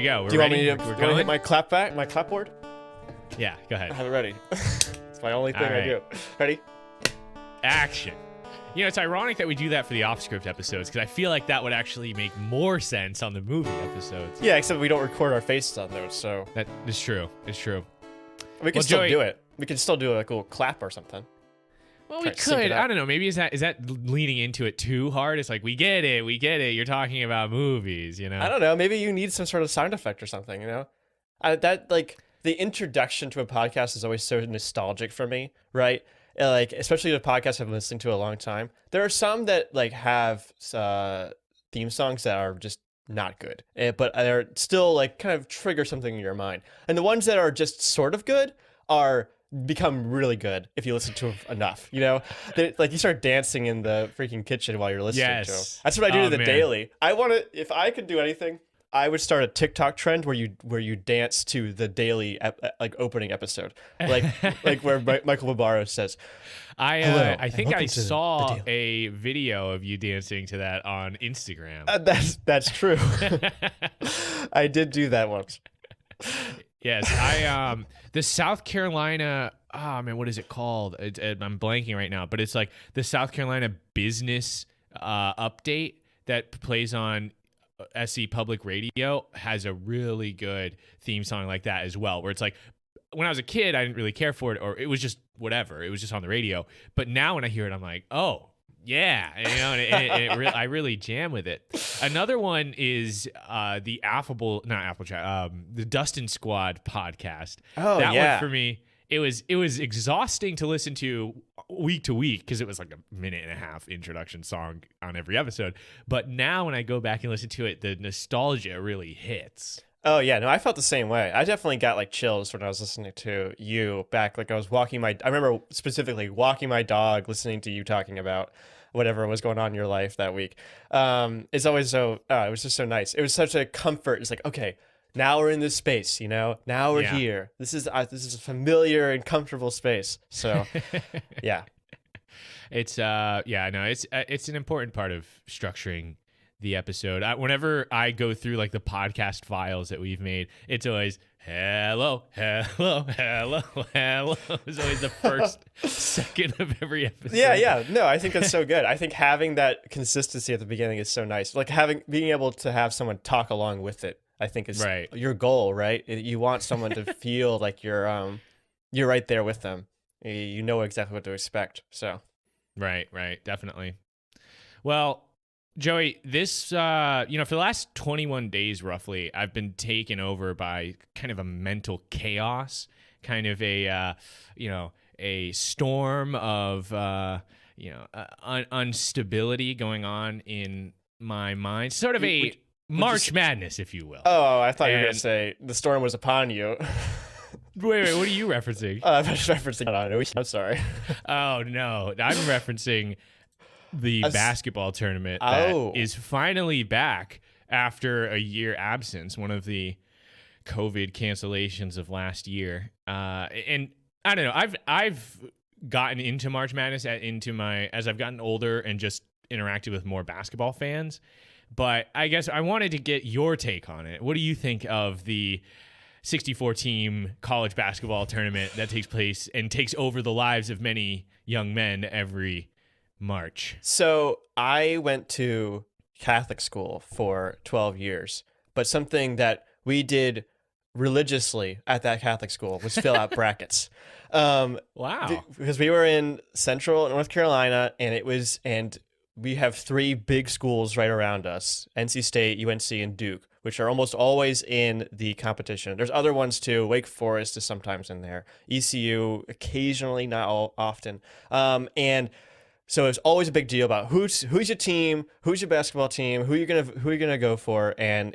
go. We're Do you want ready? me to, We're do you want going? to hit my clapboard? Yeah, go ahead. I have it ready. It's my only thing All I do. Ready? Action. You know, it's ironic that we do that for the Offscript episodes because I feel like that would actually make more sense on the movie episodes. Yeah, except we don't record our faces on those, so That is true. It's true. we can Well, still Joey- do it. We can still do like a little clap or something. Well, Try we to sync it could. up. I don't know. Maybe is that leaning into it too hard? It's like we get it. You're talking about movies, you know. I don't know. Maybe you need some sort of sound effect or something. You know, that like the introduction to a podcast is always so nostalgic for me, right? Like especially the podcast I've been listening to a long time. There are some that like have theme songs that are just not good, but they're still like kind of trigger something in your mind. And the ones that are just sort of good are become really good if you listen to them enough. You know, like you start dancing in the freaking kitchen while you're listening to them. Yes. That's what I do Oh, to the man. daily. I want to, if I could do anything, I would start a TikTok trend where you dance to the daily like opening episode, like where Michael Barbaro says, "Hello, I think and I welcome to the saw Daily." a video of you dancing to that on Instagram. That's true. I did do that once. Yes, the South Carolina. Oh man, what is it called? I'm blanking right now, but it's like the South Carolina business update that plays on SC Public Radio has a really good theme song like that as well. Where it's like when I was a kid, I didn't really care for it, or it was just whatever. It was just on the radio. But now when I hear it, I'm like, oh. Yeah, you know, I really jam with it. Another one is the the Dustin Squad podcast. Oh, that yeah. one for me, it was exhausting to listen to week to week because it was like a minute and a half introduction song on every episode. But now when I go back and listen to it, the nostalgia really hits. Oh yeah, no, I felt the same way. I definitely got like chills when I was listening to you back. Like I remember specifically walking my dog, listening to you talking about whatever was going on in your life that week. It's always so, it was just so nice. It was such a comfort. It's like, okay, now we're in this space, you know, now we're here. This is a familiar and comfortable space. So yeah, it's it's an important part of structuring the episode. Whenever I go through like the podcast files that we've made, it's always hello. It's always the first second of every episode. Yeah. No, I think that's so good. I think having that consistency at the beginning is so nice. Like being able to have someone talk along with it, I think is right. Your goal, right? You want someone to feel like you're right there with them. You know exactly what to expect. So Right, definitely. Well, Joey, this, for the last 21 days, roughly, I've been taken over by kind of a mental chaos, kind of a storm of, instability going on in my mind. Sort of March Madness, if you will. Oh, I thought you were going to say the storm was upon you. Wait, what are you referencing? I'm referencing. I'm sorry. Oh, no. I'm referencing the basketball tournament that is finally back after a year absence, one of the COVID cancellations of last year. And I don't know, I've gotten into March Madness as I've gotten older and just interacted with more basketball fans. But I guess I wanted to get your take on it. What do you think of the 64-team college basketball tournament that takes place and takes over the lives of many young men every March? So I went to Catholic school for 12 years, but something that we did religiously at that Catholic school was fill out brackets. Wow. Because we were in central North Carolina and we have three big schools right around us, NC State, UNC, and Duke, which are almost always in the competition. There's other ones too. Wake Forest is sometimes in there. ECU occasionally, not all often. And so it's always a big deal about who's your team, who's your basketball team, who you're gonna go for. And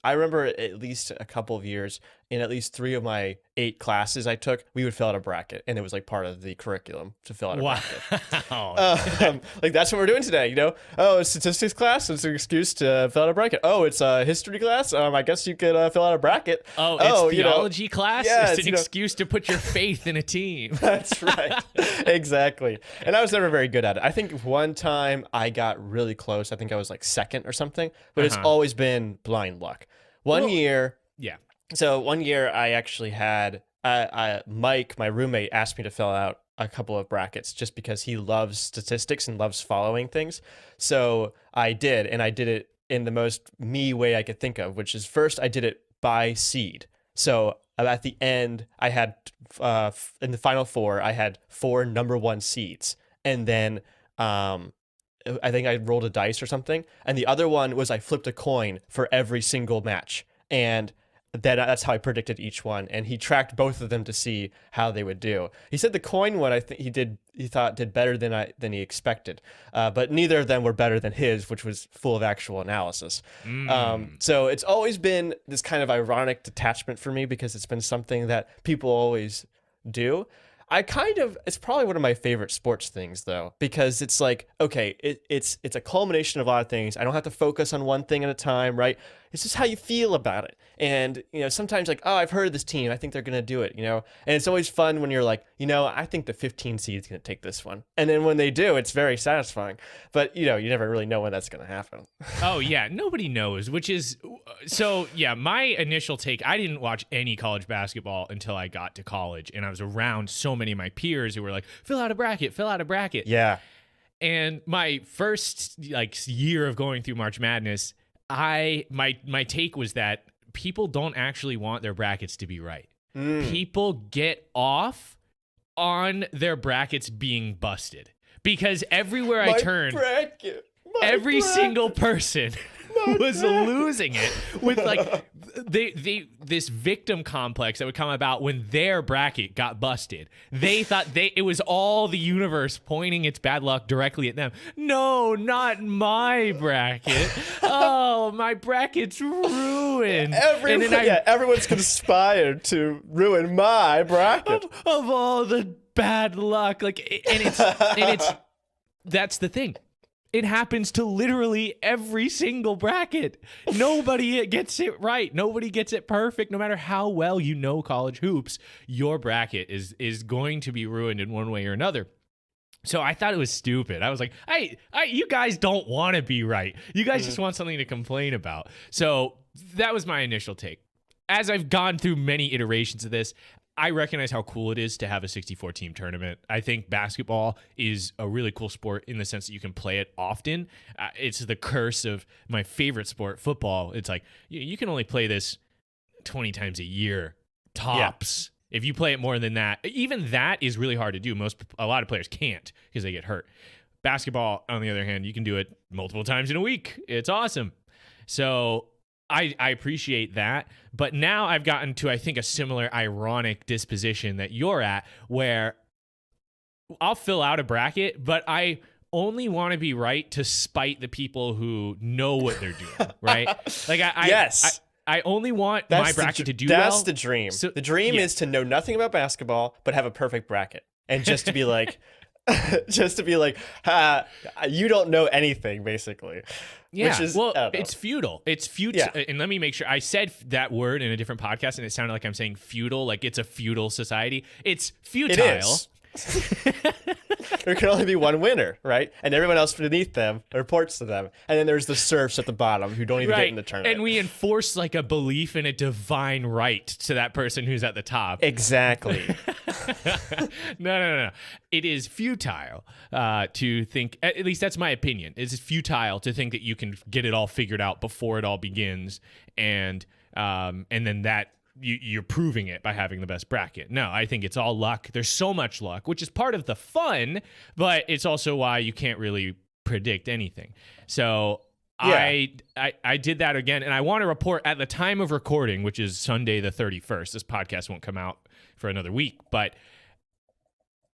I remember at least a couple of years in at least 3 of my 8 classes I took, we would fill out a bracket, and it was like part of the curriculum to fill out a bracket. Wow. Like that's what we're doing today, you know? Oh, it's statistics class. It's an excuse to fill out a bracket. Oh, it's a history class. I guess you could fill out a bracket. Oh, it's theology class. Yeah, it's an excuse to put your faith in a team. That's right. Exactly. And I was never very good at it. I think one time I got really close. I think I was like second or something, but it's always been blind luck. One year. Yeah. So one year I actually had Mike, my roommate, asked me to fill out a couple of brackets just because he loves statistics and loves following things. So I did, and I did it in the most me way I could think of, which is first I did it by seed. So at the end, I had in the final four, I had 4 number 1 seeds, and then I think I rolled a dice or something, and the other one was I flipped a coin for every single match, and that's how I predicted each one, and he tracked both of them to see how they would do. He said the coin one, I think he thought did better than he expected, but neither of them were better than his, which was full of actual analysis. So it's always been this kind of ironic detachment for me because it's been something that people always do. It's probably one of my favorite sports things though, because it's like, okay, it's a culmination of a lot of things. I don't have to focus on one thing at a time, right? It's just how you feel about it. And, sometimes like, oh, I've heard of this team. I think they're going to do it, and it's always fun when you're like, I think the 15 seed is going to take this one. And then when they do, it's very satisfying. But, you never really know when that's going to happen. Oh, yeah. Nobody knows, which is so, yeah, my initial take, I didn't watch any college basketball until I got to college. And I was around so many of my peers who were like, fill out a bracket. Yeah. And my first year of going through March Madness, my take was that people don't actually want their brackets to be right. People get off on their brackets being busted because everywhere I turned, every single person was losing it with this victim complex that would come about when their bracket got busted. They thought it was all the universe pointing its bad luck directly at them. No, not my bracket. Oh, my bracket's ruined. Everyone's conspired to ruin my bracket. Of all the bad luck, that's the thing. It happens to literally every single bracket. Nobody gets it right. Nobody gets it perfect. No matter how well you know college hoops, your bracket is going to be ruined in one way or another. So I thought it was stupid. I was like, you guys don't want to be right. You guys just want something to complain about. So that was my initial take. As I've gone through many iterations of this, I recognize how cool it is to have a 64-team tournament. I think basketball is a really cool sport in the sense that you can play it often. It's the curse of my favorite sport, football. It's like you can only play this 20 times a year, tops. Yeah. If you play it more than that, even that is really hard to do. A lot of players can't because they get hurt. Basketball, on the other hand, you can do it multiple times in a week. It's awesome. So I appreciate that, but now I've gotten to, I think, a similar ironic disposition that you're at, where I'll fill out a bracket, but I only want to be right to spite the people who know what they're doing, right? I only want my bracket to do well. That's the dream. So, the dream is to know nothing about basketball, but have a perfect bracket, and just to be like, you don't know anything, basically. Yeah, it's futile. It's futile. Yeah. And let me make sure. I said that word in a different podcast, and it sounded like I'm saying feudal, like it's a feudal society. It's futile. It is. There can only be one winner, right? And everyone else beneath them reports to them. And then there's the serfs at the bottom who don't even get in the tournament. And we enforce a belief in a divine right to that person who's at the top. Exactly. No. It is futile to think, at least that's my opinion, it's futile to think that you can get it all figured out before it all begins and then that you're proving it by having the best bracket. No, I think it's all luck. There's so much luck, which is part of the fun, but it's also why you can't really predict anything. So yeah. I did that again, and I want to report at the time of recording, which is Sunday the 31st. This podcast won't come out for another week, but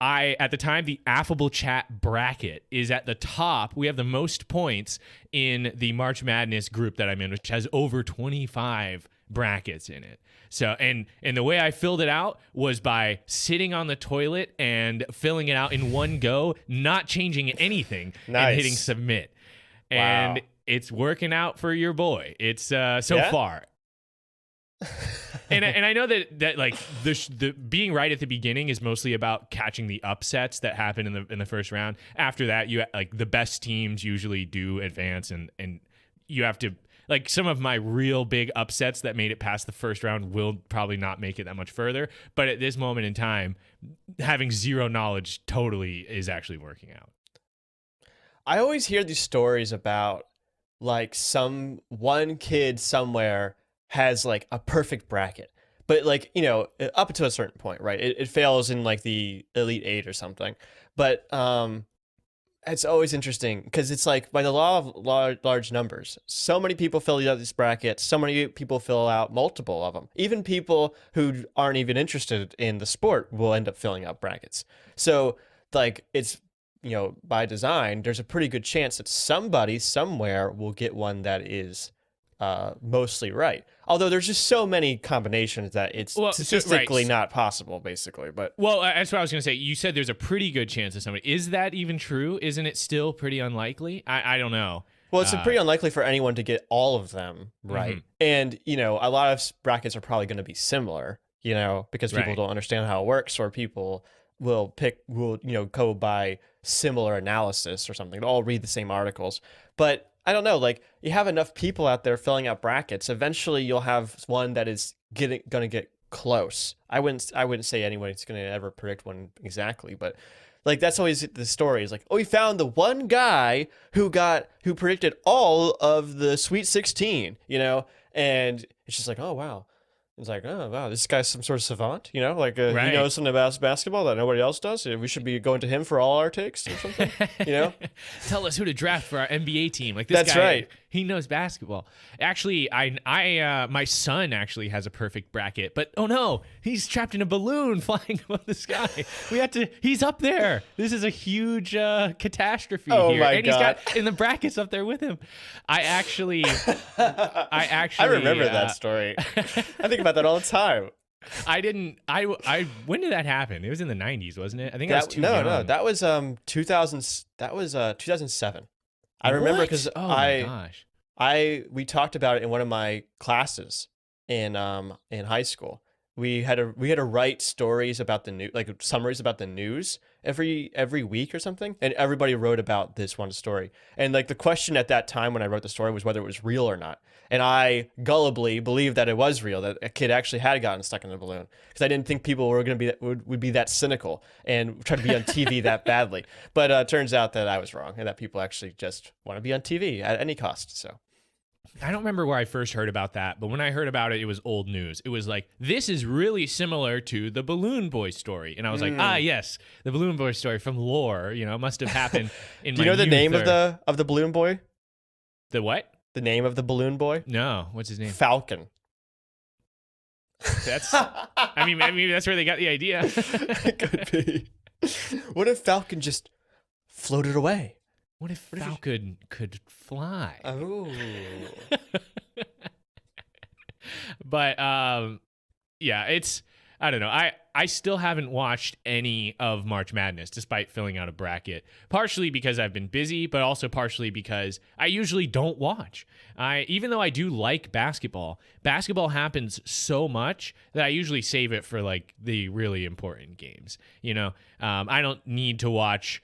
at the time, the Affable Chat bracket is at the top. We have the most points in the March Madness group that I'm in, which has over 25 brackets in it. So, and the way I filled it out was by sitting on the toilet and filling it out in one go, not changing anything, and hitting submit. Wow. And it's working out for your boy. It's far. and I know that the being right at the beginning is mostly about catching the upsets that happen in the first round. After that, you the best teams usually do advance, and you have to like some of my real big upsets that made it past the first round will probably not make it that much further. But at this moment in time, having zero knowledge totally is actually working out. I always hear these stories about like one kid somewhere has like a perfect bracket, but like, up to a certain point, right? It fails in like the Elite Eight or something. But it's always interesting because it's like by the law of large numbers, so many people fill out these brackets, so many people fill out multiple of them. Even people who aren't even interested in the sport will end up filling out brackets. So like it's, by design, there's a pretty good chance that somebody somewhere will get one that is mostly right. Although there's just so many combinations that it's statistically not possible, basically. But that's what I was going to say. You said there's a pretty good chance of somebody. Is that even true? Isn't it still pretty unlikely? I don't know. Well, it's pretty unlikely for anyone to get all of them right. And, a lot of brackets are probably going to be similar, because people don't understand how it works, or people will go by similar analysis or something. They'll all read the same articles. But I don't know, like you have enough people out there filling out brackets. Eventually you'll have one that is going to get close. I wouldn't say anyone's going to ever predict one exactly, but like that's always the story is like, oh, we found the one guy who predicted all of the Sweet 16, and it's just like, oh, wow. It's like, oh, wow, this guy's some sort of savant, he knows something about basketball that nobody else does. We should be going to him for all our takes or something, Tell us who to draft for our NBA team. Like this guy, right. He knows basketball. Actually, my son actually has a perfect bracket, but oh no, he's trapped in a balloon flying above the sky. He's up there. This is a huge catastrophe here. My and God. He's got in the brackets up there with him. I remember that story. I think about that all the time. When did that happen? It was in the 90s, wasn't it? I think that was too young. No, that was 2007. I remember because we talked about it in one of my classes in high school. We had to write stories about the news, like summaries about the news every week or something, and everybody wrote about this one story. And like the question at that time when I wrote the story was whether it was real or not. And I gullibly believed that it was real, that a kid actually had gotten stuck in a balloon, because I didn't think people were going to would be that cynical and try to be on TV that badly. But it turns out that I was wrong, and that people actually just want to be on TV at any cost. So. I don't remember where I first heard about that, but when I heard about it, it was old news. It was like, this is really similar to the Balloon Boy story. And I was like, yes, the Balloon Boy story from lore, must have happened in my Do you know the name of the Balloon Boy? The what? The name of the Balloon Boy? No. What's his name? Falcon. Maybe that's where they got the idea. It could be. What if Falcon just floated away? What if Falcon could fly? Oh. But it's, I don't know. I still haven't watched any of March Madness despite filling out a bracket, partially because I've been busy, but also partially because I usually don't watch. Even though I do like basketball happens so much that I usually save it for like the really important games. I don't need to watch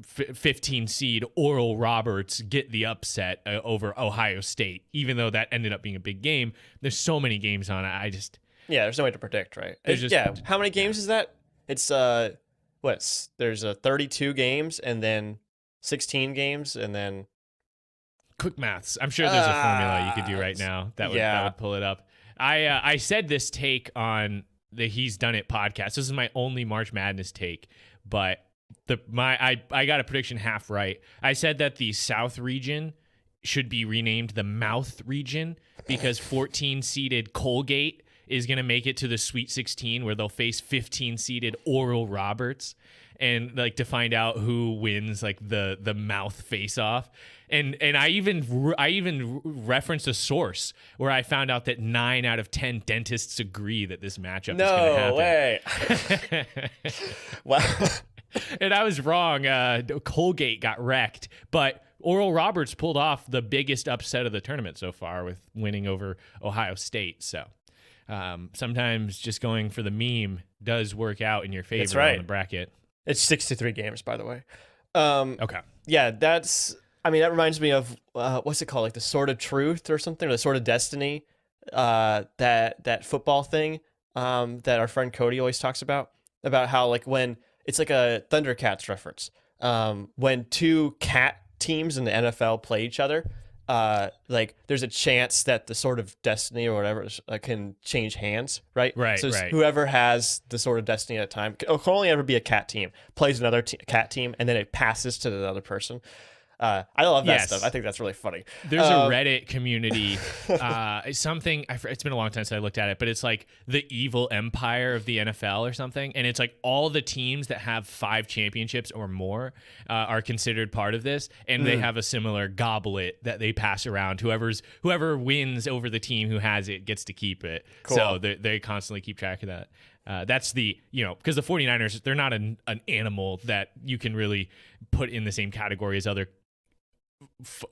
15 seed Oral Roberts get the upset over Ohio State, even though that ended up being a big game. There's so many games on it. There's no way to predict, right? How many games is that? It's there's 32 games and then 16 games and then quick maths. I'm sure there's a formula you could do right now that would pull it up. I said this take on the He's Done It podcast. This is my only March Madness take, but I got a prediction half right. I said that the South region should be renamed the Mouth region because 14 seeded Colgate is going to make it to the Sweet 16 where they'll face 15 seeded Oral Roberts, and like to find out who wins like the mouth face off. And I even referenced a source where I found out that 9 out of 10 dentists agree that this matchup is going to happen. No way. Wow. And I was wrong. Colgate got wrecked, but Oral Roberts pulled off the biggest upset of the tournament so far with winning over Ohio State. So sometimes just going for the meme does work out in your favor on the bracket. It's 63 games, by the way. Okay. Yeah, I mean, that reminds me of what's it called, like the Sword of Truth or something, or the Sword of Destiny. That football thing that our friend Cody always talks about how like when it's like a Thundercats reference. When two cat teams in the NFL play each other, like there's a chance that the Sword of Destiny or whatever can change hands, right? Right, So right. whoever has the Sword of Destiny at a time can only ever be a cat team, plays another cat team, and then it passes to the other person. I love that stuff. I think that's really funny. There's a Reddit community, something, it's been a long time since I looked at it, but it's like the evil empire of the NFL or something. And it's like all the teams that have 5 championships or more are considered part of this. And they have a similar goblet that they pass around. Whoever wins over the team who has it gets to keep it. Cool. So they constantly keep track of that. That's the, because the 49ers, they're not an animal that you can really put in the same category as other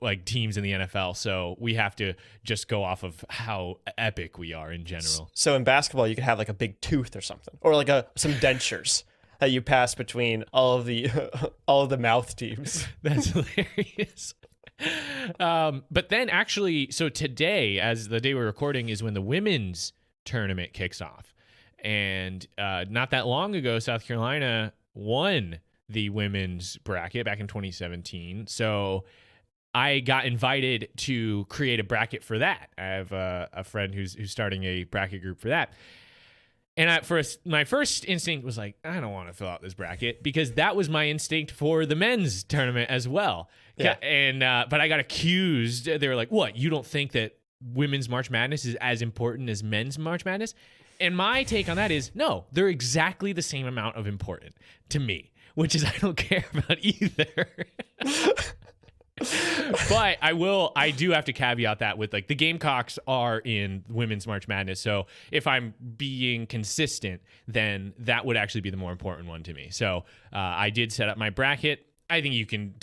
like teams in the NFL, so we have to just go off of how epic we are in general. So in basketball, you could have like a big tooth or something, or like some dentures that you pass between all of the mouth teams. That's hilarious. But then actually, so today, as the day we're recording, is when the women's tournament kicks off, and not that long ago, South Carolina won the women's bracket back in 2017. So I got invited to create a bracket for that. I have a friend who's starting a bracket group for that. And my first instinct was like, I don't want to fill out this bracket, because that was my instinct for the men's tournament as well. Yeah. And but I got accused. They were like, what? You don't think that women's March Madness is as important as men's March Madness? And my take on that is, no, they're exactly the same amount of important to me, which is I don't care about either. But I do have to caveat that with like the Gamecocks are in women's March Madness. So if I'm being consistent, then that would actually be the more important one to me. So I did set up my bracket. I think you can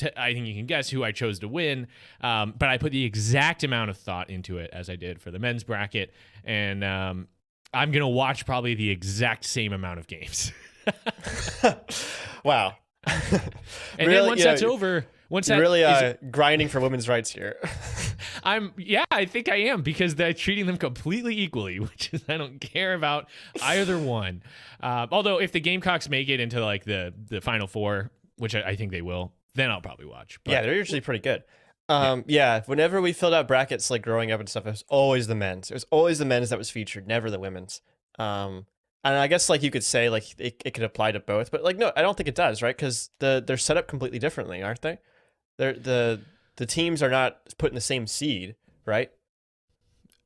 guess who I chose to win. But I put the exact amount of thought into it as I did for the men's bracket. And I'm going to watch probably the exact same amount of games. Wow. And then once that's over... You're really grinding for women's rights here. I think I am, because they're treating them completely equally, which is I don't care about either one. Although if the Gamecocks make it into like the Final Four, which I think they will, then I'll probably watch. But, yeah, they're usually pretty good. Whenever we filled out brackets like growing up and stuff, it was always the men's. It was always the men's that was featured, never the women's. And I guess like you could say like it could apply to both, but like no, I don't think it does, right? Because they're set up completely differently, aren't they? The teams are not put in the same seed, right?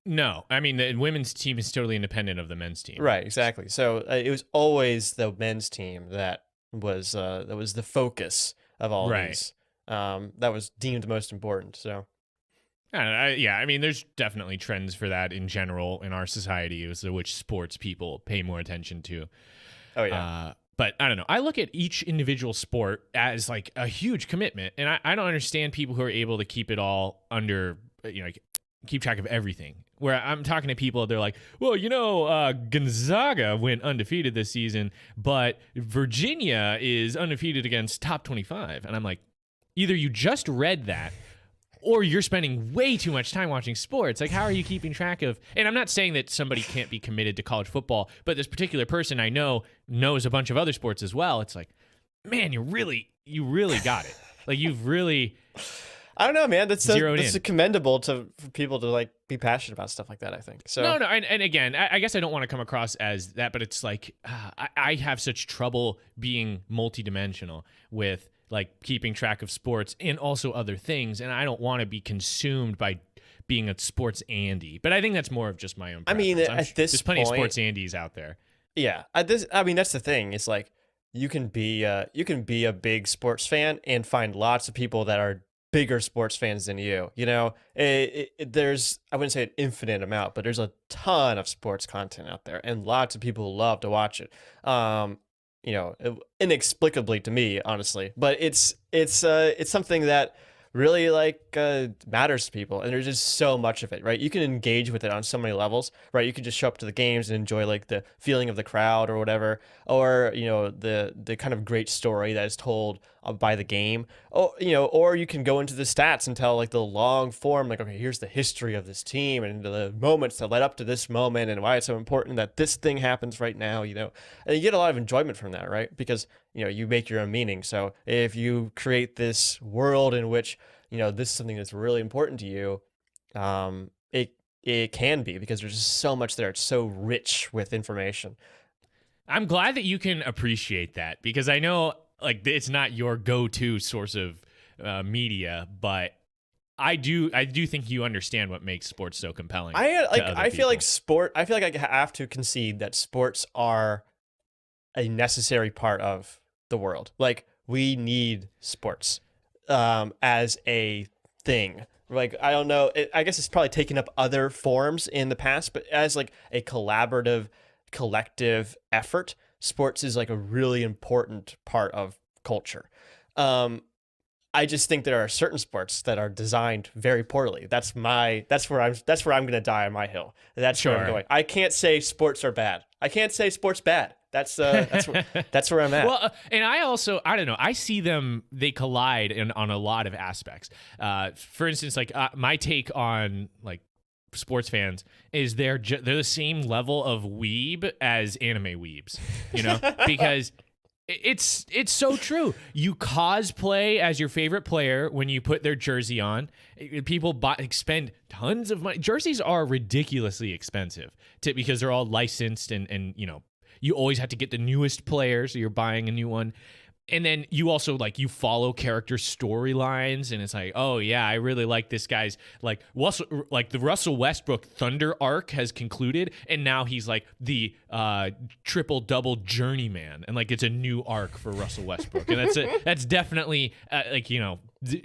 No, I mean the women's team is totally independent of the men's team. Right, exactly. So it was always the men's team that was the focus of all these. That was deemed most important. So. I mean, there's definitely trends for that in general in our society, as to which sports people pay more attention to. Oh yeah. But I don't know. I look at each individual sport as like a huge commitment, and I don't understand people who are able to keep it all under, like, keep track of everything. Where I'm talking to people, they're like, well, Gonzaga went undefeated this season, but Virginia is undefeated against top 25. And I'm like, either you just read that, or you're spending way too much time watching sports. Like, how are you keeping track of? And I'm not saying that somebody can't be committed to college football, but this particular person I know knows a bunch of other sports as well. It's like, man, you really got it. Like, you've really. I don't know, man. That's commendable for people to like be passionate about stuff like that, I think. So no, and again, I guess I don't want to come across as that, but it's like I have such trouble being multidimensional with like keeping track of sports and also other things, and I don't want to be consumed by being a sports Andy. But I think that's more of just my own preference. I mean, at this there's plenty of sports Andys out there. Yeah, I mean, that's the thing. It's like you can be a big sports fan and find lots of people that are bigger sports fans than you. There's, I wouldn't say an infinite amount, but there's a ton of sports content out there, and lots of people who love to watch it. Inexplicably to me, honestly, but it's something that really matters to people, and there's just so much of it, right? You can engage with it on so many levels, right? You can just show up to the games and enjoy like the feeling of the crowd or whatever, or the kind of great story that is told by the game, or you can go into the stats and tell like the long form, like, okay, here's the history of this team and the moments that led up to this moment and why it's so important that this thing happens right now, and you get a lot of enjoyment from that, right? Because you make your own meaning. So if you create this world in which this is something that's really important to you, it can be, because there's just so much there. It's so rich with information. I'm glad that you can appreciate that, because I know like it's not your go-to source of media, but I do think you understand what makes sports so compelling. I feel like I have to concede that sports are a necessary part of the world. Like, we need sports as a thing. Like, I don't know, I guess it's probably taken up other forms in the past, but as like a collaborative, collective effort, sports is like a really important part of culture. I just think there are certain sports that are designed very poorly. That's where I'm going to die on my hill. That's where I'm going. I can't say sports are bad. I can't say sports bad. That's where I'm at. Well, and I don't know. I see they collide on a lot of aspects. For instance, like my take on like sports fans is they're the same level of weeb as anime weebs, because it's so true. You cosplay as your favorite player when you put their jersey on. People spend tons of money. Jerseys are ridiculously expensive because they're all licensed and you always have to get the newest player, so you're buying a new one. And then you also you follow character storylines, and it's like, oh yeah, I really like this guy's the Russell Westbrook Thunder arc has concluded, and now he's like the triple double journeyman, and like it's a new arc for Russell Westbrook, and that's definitely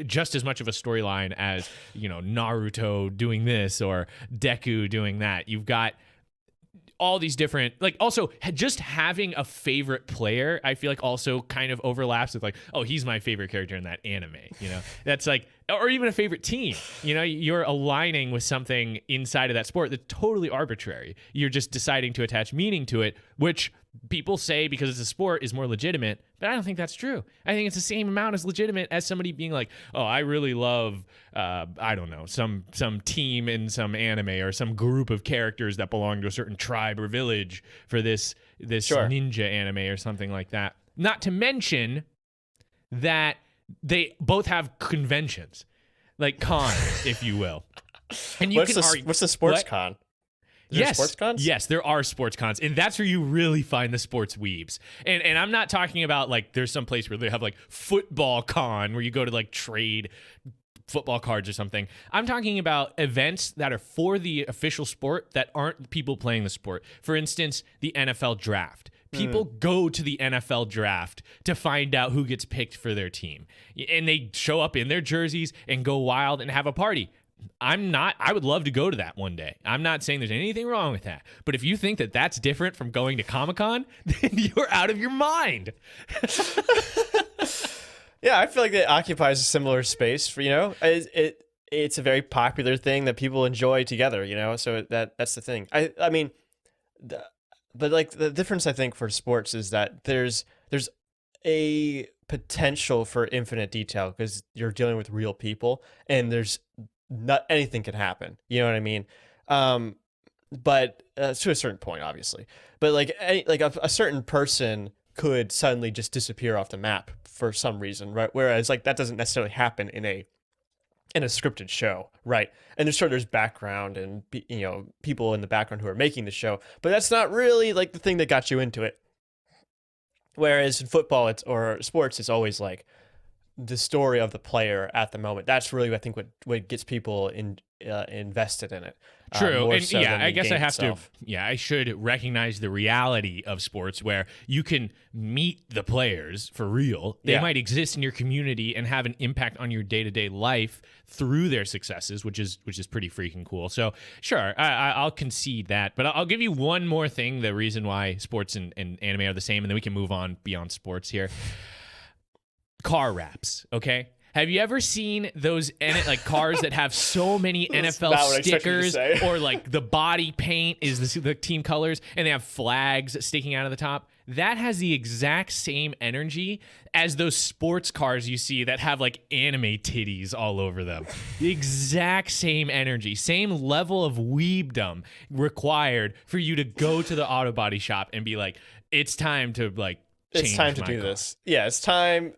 just as much of a storyline as Naruto doing this or Deku doing that. You've got all these different, also just having a favorite player, I feel like also kind of overlaps with oh, he's my favorite character in that anime, that's or even a favorite team, you're aligning with something inside of that sport that's totally arbitrary. You're just deciding to attach meaning to it, which people say because it's a sport is more legitimate, but I don't think that's true. I think it's the same amount as legitimate as somebody being like, oh, I really love, I don't know, some team in some anime or some group of characters that belong to a certain tribe or village for this Sure. ninja anime or something like that. Not to mention that they both have conventions, like cons, if you will. And what's the sports con? Yes, sports cons? Yes, there are sports cons, and that's where you really find the sports weebs. And I'm not talking about there's some place where they have football con where you go to trade football cards or something. I'm talking about events that are for the official sport that aren't people playing the sport. For instance, the NFL draft. People go to the NFL draft to find out who gets picked for their team. And they show up in their jerseys and go wild and have a party. I would love to go to that one day. I'm not saying there's anything wrong with that. But if you think that that's different from going to Comic-Con, then you're out of your mind. Yeah, I feel like it occupies a similar space for, it's a very popular thing that people enjoy together, so that's the thing. I mean, but the difference I think for sports is that there's a potential for infinite detail because you're dealing with real people and there's not anything can happen. You know what I mean? But to a certain point, obviously. But a certain person could suddenly just disappear off the map for some reason, right? Whereas that doesn't necessarily happen in a scripted show, right? And there's background and people in the background who are making the show, but that's not really the thing that got you into it. Whereas in football or sports, it's always the story of the player at the moment. That's really, I think, what gets people invested in it. True. And so I guess I have itself. I should recognize the reality of sports where you can meet the players for real. They might exist in your community and have an impact on your day-to-day life through their successes, which is pretty freaking cool. So sure, I'll concede that, but I'll give you one more thing, the reason why sports and anime are the same, and then we can move on beyond sports here. Car wraps, okay? Have you ever seen those like cars that have so many NFL stickers, or like the body paint is the team colors, and they have flags sticking out of the top? That has the exact same energy as those sports cars you see that have like anime titties all over them. The exact same energy, same level of weebdom required for you to go to the auto body shop and be like, it's time to like change It's time to do this. Yeah, it's time.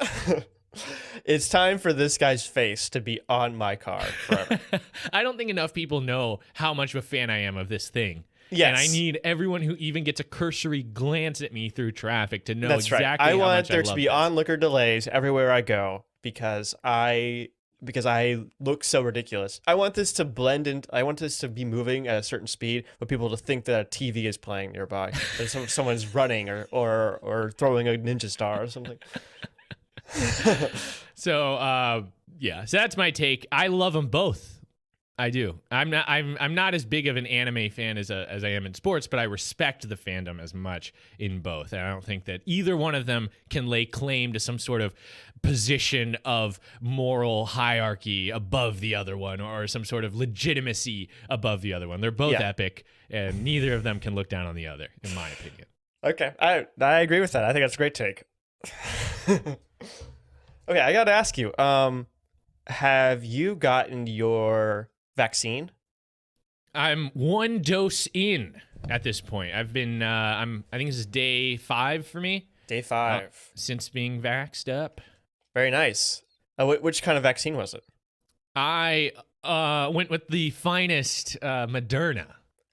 It's time for this guy's face to be on my car forever. I don't think enough people know how much of a fan I am of this thing. Yes. And I need everyone who even gets a cursory glance at me through traffic to know That's exactly right. I how want much there I to love be this. onlooker delays everywhere I go because I look so ridiculous. I want this to blend in. I want this to be moving at a certain speed for people to think that a TV is playing nearby, that someone's running or throwing a ninja star or something. So that's my take. I love them both. I do. I'm not as big of an anime fan as I am in sports, but I respect the fandom as much in both. And I don't think that either one of them can lay claim to some sort of position of moral hierarchy above the other one, or some sort of legitimacy above the other one. They're both epic, and neither of them can look down on the other, in my opinion. Okay, I agree with that. I think that's a great take. Okay, I got to ask you, have you gotten your vaccine? I'm one dose in at this point. I've been, I think this is day 5 for me. Day 5. Since being vaxxed up. Very nice. Which kind of vaccine was it? I went with the finest Moderna.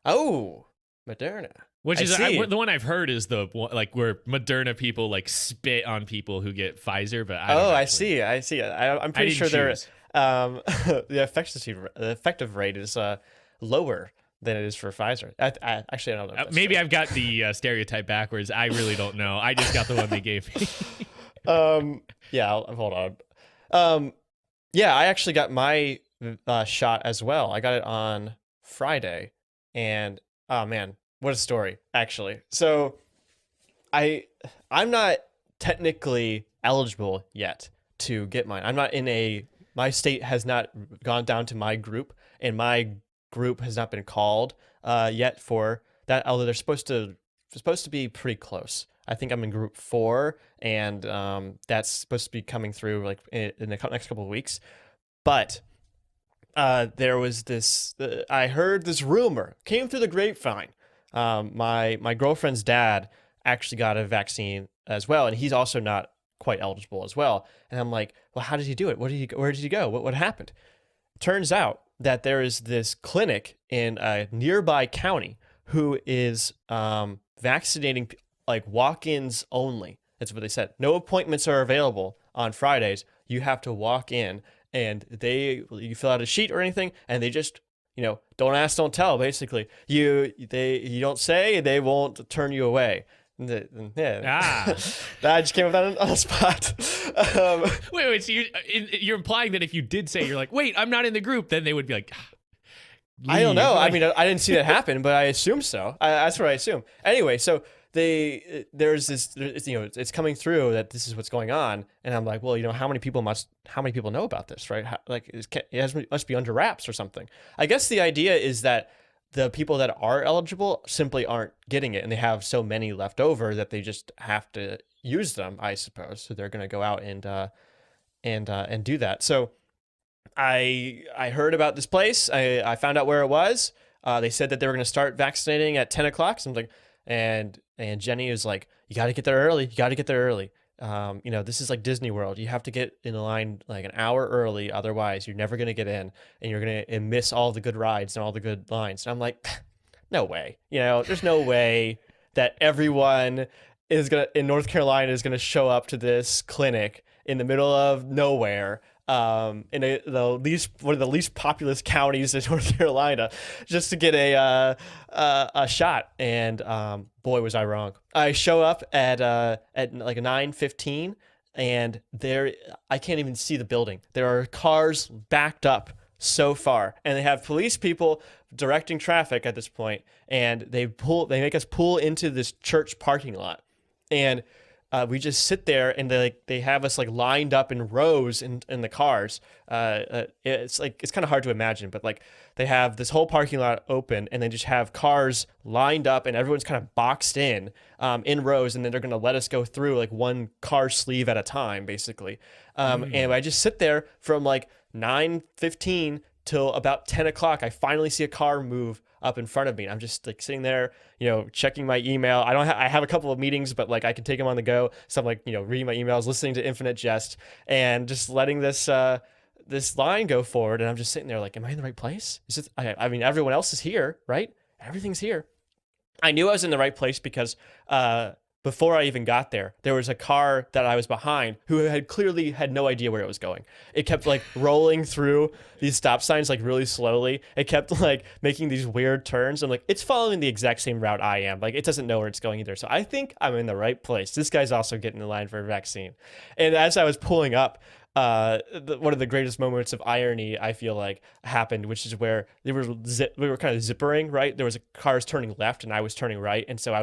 Oh, Moderna. Which is the one I've heard is the one, like, where Moderna people like spit on people who get Pfizer, but I don't actually. I see. I'm pretty sure the effective rate is lower than it is for Pfizer. I actually don't know. Maybe I've got the stereotype backwards. I really don't know. I just got the one they gave me. Hold on. I actually got my shot as well. I got it on Friday, and oh man, what a story, actually. So I'm not technically eligible yet to get mine. I'm not my state has not gone down to my group, and my group has not been called yet for that, although they're supposed to be pretty close. I think I'm in group 4, and that's supposed to be coming through like in the next couple of weeks. But there was this, I heard this rumor, came through the grapevine. My girlfriend's dad actually got a vaccine as well, and he's also not quite eligible as well. And I'm like, well, how did he do it? Where did he go? What happened? Turns out that there is this clinic in a nearby county who is vaccinating like walk-ins only. That's what they said. No appointments are available on Fridays. You have to walk in, and you fill out a sheet or anything, and they just, don't ask, don't tell. Basically, you don't say, they won't turn you away. That just came up on the spot. Wait. So you're implying that if you did say, you're like, wait, I'm not in the group, then they would be like, leave. I don't know. I mean, I didn't see that happen, but I assume so. That's what I assume. Anyway, so there's this, it's coming through that this is what's going on, and I'm like, well, how many people know about this, right? It must be under wraps or something. I guess the idea is that the people that are eligible simply aren't getting it, and they have so many left over that they just have to use them, I suppose. So they're going to go out and do that. So I heard about this place. I found out where it was. They said that they were going to start vaccinating at 10 o'clock. Something, and Jenny was like, "You got to get there early. You got to get there early. This is like Disney World. You have to get in the line like an hour early. Otherwise, you're never going to get in, and you're going to miss all the good rides and all the good lines." And I'm like, no way. There's no way that everyone in North Carolina is going to show up to this clinic in the middle of nowhere, in one of the least populous counties in North Carolina, just to get a shot. And boy, was I wrong. I show up at like 9:15, and I can't even see the building. There are cars backed up so far, and they have police people directing traffic at this point, and they make us pull into this church parking lot. And we just sit there and they have us like lined up in rows in the cars. It's kind of hard to imagine, but like they have this whole parking lot open and they just have cars lined up and everyone's kind of boxed in rows, and then they're going to let us go through like one car sleeve at a time, basically. And I just sit there from like 9:15 till about 10 o'clock. I finally see a car move up in front of me. I'm just like sitting there, checking my email. I have a couple of meetings, but like I can take them on the go. So I'm like, reading my emails, listening to Infinite Jest, and just letting this line go forward. And I'm just sitting there like, am I in the right place? I mean, everyone else is here, right? Everything's here. I knew I was in the right place because before I even got there, there was a car that I was behind who had clearly had no idea where it was going. It kept like rolling through these stop signs like really slowly. It kept like making these weird turns. I'm like, it's following the exact same route I am. Like, it doesn't know where it's going either. So I think I'm in the right place. This guy's also getting in line for a vaccine. And as I was pulling up, one of the greatest moments of irony I feel like happened, which is where we were kind of zippering, right? There was cars turning left and I was turning right, and so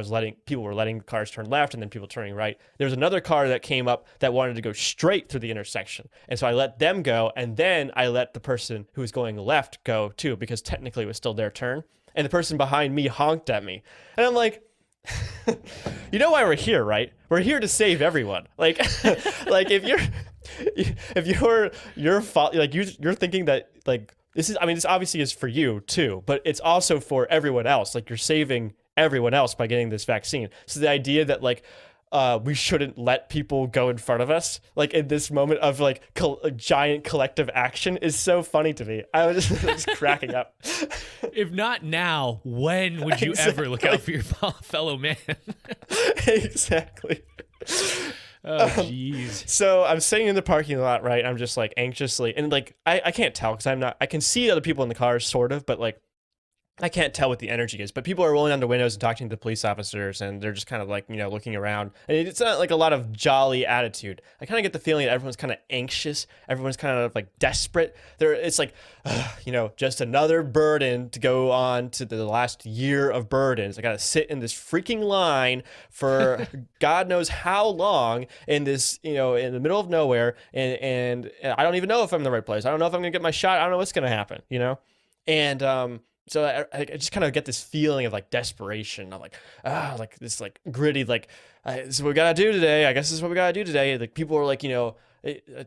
people were letting cars turn left and then people turning right. There was another car that came up that wanted to go straight through the intersection, and so I let them go, and then I let the person who was going left go too, because technically it was still their turn, and the person behind me honked at me, and I'm like, you know why we're here, right? We're here to save everyone. Like like if you're thinking that like this obviously is for you too, but it's also for everyone else. Like, you're saving everyone else by getting this vaccine. So the idea that like we shouldn't let people go in front of us, like in this moment of like giant collective action, is so funny to me. I was just cracking up. If not now, when would you ever look out for your fellow man? Exactly. Oh, jeez. So I'm sitting in the parking lot, right? I'm just like anxiously, and like I can't tell because I can see other people in the cars sort of, but like I can't tell what the energy is. But people are rolling down the windows and talking to the police officers, and they're just kind of like, looking around. And it's not like a lot of jolly attitude. I kind of get the feeling that everyone's kind of anxious. Everyone's kind of like desperate. It's like, just another burden to go on to the last year of burdens. I got to sit in this freaking line for God knows how long in this, in the middle of nowhere. And I don't even know if I'm in the right place. I don't know if I'm going to get my shot. I don't know what's going to happen, And, so I just kind of get this feeling of like desperation. I'm like, like this like gritty, like this is what we gotta do today. I guess this is what we gotta do today. Like, people are like,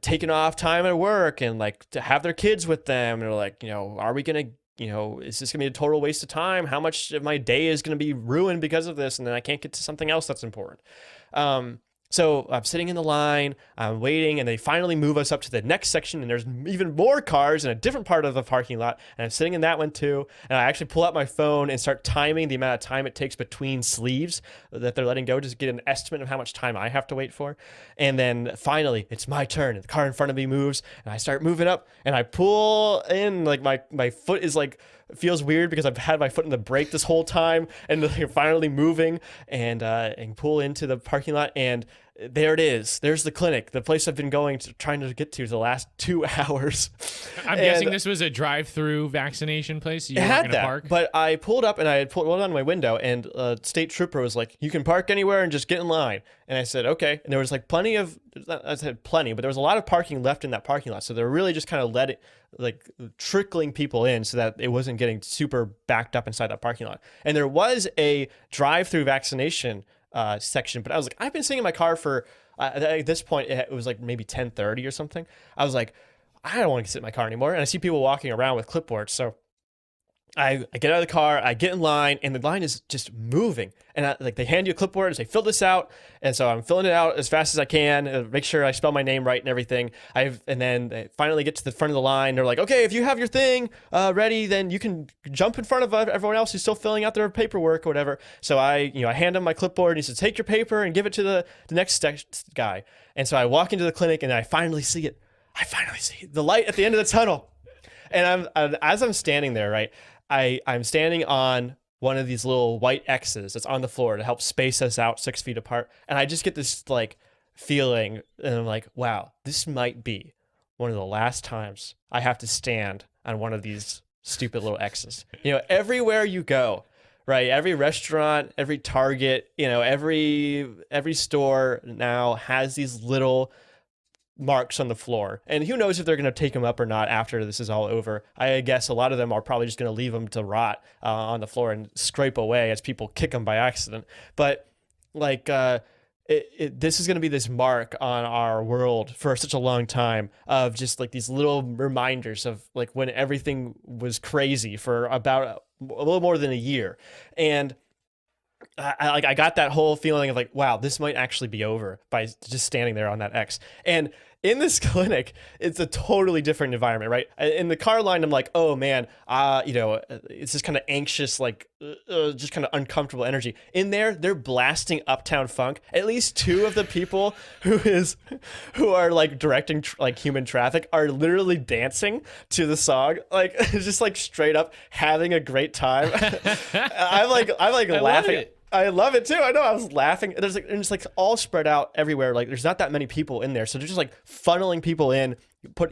taking off time at work and like to have their kids with them. And they're like, are we gonna, is this gonna be a total waste of time? How much of my day is gonna be ruined because of this? And then I can't get to something else that's important. So I'm sitting in the line, I'm waiting, and they finally move us up to the next section, and there's even more cars in a different part of the parking lot, and I'm sitting in that one too, and I actually pull out my phone and start timing the amount of time it takes between sleeves that they're letting go, just to get an estimate of how much time I have to wait for. And then finally, it's my turn, and the car in front of me moves, and I start moving up, and I pull in, like my foot is like, feels weird because I've had my foot in the brake this whole time, and they're finally moving and pull into the parking lot, and there it is. There's the clinic, the place I've been trying to get to the last 2 hours. I'm guessing this was a drive-through vaccination place. You it weren't had gonna that, park? but I pulled up and I had rolled down my window, and state trooper was like, "You can park anywhere and just get in line." And I said, "Okay." And there was like plenty, but there was a lot of parking left in that parking lot, so they were really just kind of trickling people in so that it wasn't getting super backed up inside that parking lot. And there was a drive-through vaccination section, but I was like, I've been sitting in my car for at this point it was like maybe 10:30 or something. I was like, I don't want to sit in my car anymore, and I see people walking around with clipboards, so I get out of the car, I get in line, and the line is just moving. And they hand you a clipboard and say, fill this out. And so I'm filling it out as fast as I can, make sure I spell my name right and everything. And then they finally get to the front of the line. They're like, okay, if you have your thing ready, then you can jump in front of everyone else who's still filling out their paperwork or whatever. So I hand him my clipboard, and he says, take your paper and give it to the next guy. And so I walk into the clinic, and I finally see it. The light at the end of the tunnel. And as I'm standing there, right, I'm standing on one of these little white X's that's on the floor to help space us out 6 feet apart. And I just get this like feeling, and I'm like, wow, this might be one of the last times I have to stand on one of these stupid little X's. Everywhere you go, right? Every restaurant, every Target, every store now has these little marks on the floor, and who knows if they're going to take them up or not after this is all over. I guess a lot of them are probably just going to leave them to rot on the floor and scrape away as people kick them by accident. But like this is going to be this mark on our world for such a long time of just like these little reminders of like when everything was crazy for about a little more than a year. And I got that whole feeling of like, wow, this might actually be over by just standing there on that X. And in this clinic, it's a totally different environment, right? In the car line, I'm like, oh man, it's this kind of anxious, like just kind of uncomfortable energy. In there, they're blasting Uptown Funk. At least two of the people who are like directing like human traffic are literally dancing to the song, like just like straight up having a great time. I'm like laughing. I love it too. I know. I was laughing. There's like, it's like all spread out everywhere. Like there's not that many people in there, so they're just like funneling people in.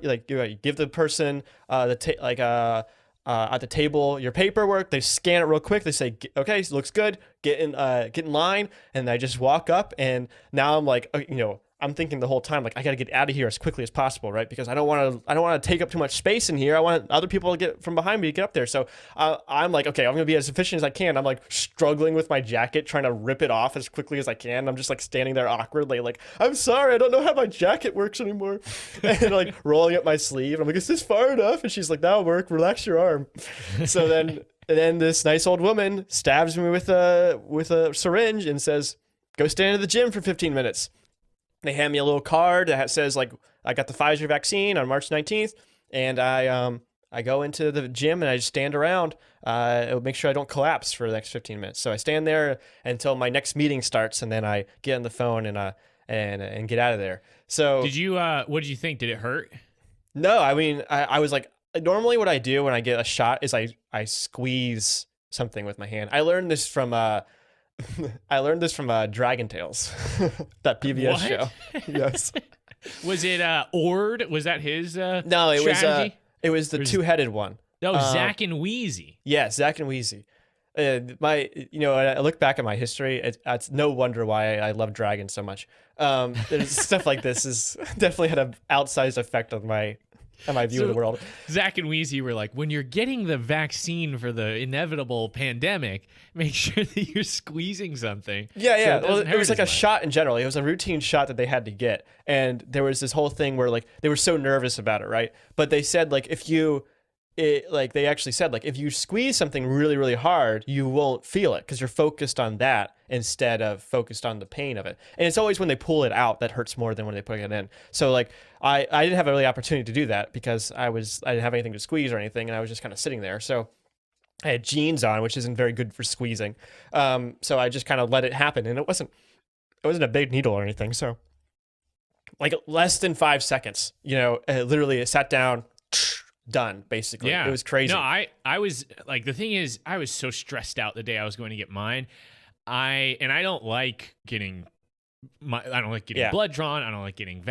You give the person at the table your paperwork. They scan it real quick. They say, okay, looks good. Get in line. And I just walk up, and now I'm like, I'm thinking the whole time, like, I got to get out of here as quickly as possible, right? Because I don't want to take up too much space in here. I want other people to get from behind me to get up there. So I'm like, okay, I'm going to be as efficient as I can. I'm like struggling with my jacket, trying to rip it off as quickly as I can. I'm just like standing there awkwardly, like, I'm sorry, I don't know how my jacket works anymore. And like rolling up my sleeve. I'm like, is this far enough? And she's like, that'll work. Relax your arm. So then this nice old woman stabs me with a syringe and says, go stand in the gym for 15 minutes. They hand me a little card that says like I got the Pfizer vaccine on March 19th, and I go into the gym and I just stand around, make sure I don't collapse for the next 15 minutes. So I stand there until my next meeting starts, and then I get on the phone and get out of there. So what did you think? Did it hurt? No, I mean I was like, normally what I do when I get a shot is I squeeze something with my hand. I learned this from Dragon Tales, that PBS show. Yes. Was it Ord? Was that his No, it was the two-headed one. No, Zack and Wheezy. Yeah, Zack and Wheezy. I look back at my history. It's no wonder why I love dragons so much. There's stuff like this is definitely had an outsized effect on my view of the world. Zack and Wheezy were like, when you're getting the vaccine for the inevitable pandemic, make sure that you're squeezing something. Yeah. So it was like a shot in general. It was a routine shot that they had to get. And there was this whole thing where like they were so nervous about it, right? But they said like they actually said like if you squeeze something really, really hard, you won't feel it because you're focused on that instead of focused on the pain of it. And it's always when they pull it out that hurts more than when they put it in. So like I didn't have a really opportunity to do that because I didn't have anything to squeeze or anything, and I was just kind of sitting there. So I had jeans on, which isn't very good for squeezing. So I just kind of let it happen, and it wasn't a big needle or anything. So like less than 5 seconds, literally sat down, done, basically. Yeah. It was crazy. No, I was like, the thing is, I was so stressed out the day I was going to get mine. I don't like getting blood drawn. I don't like getting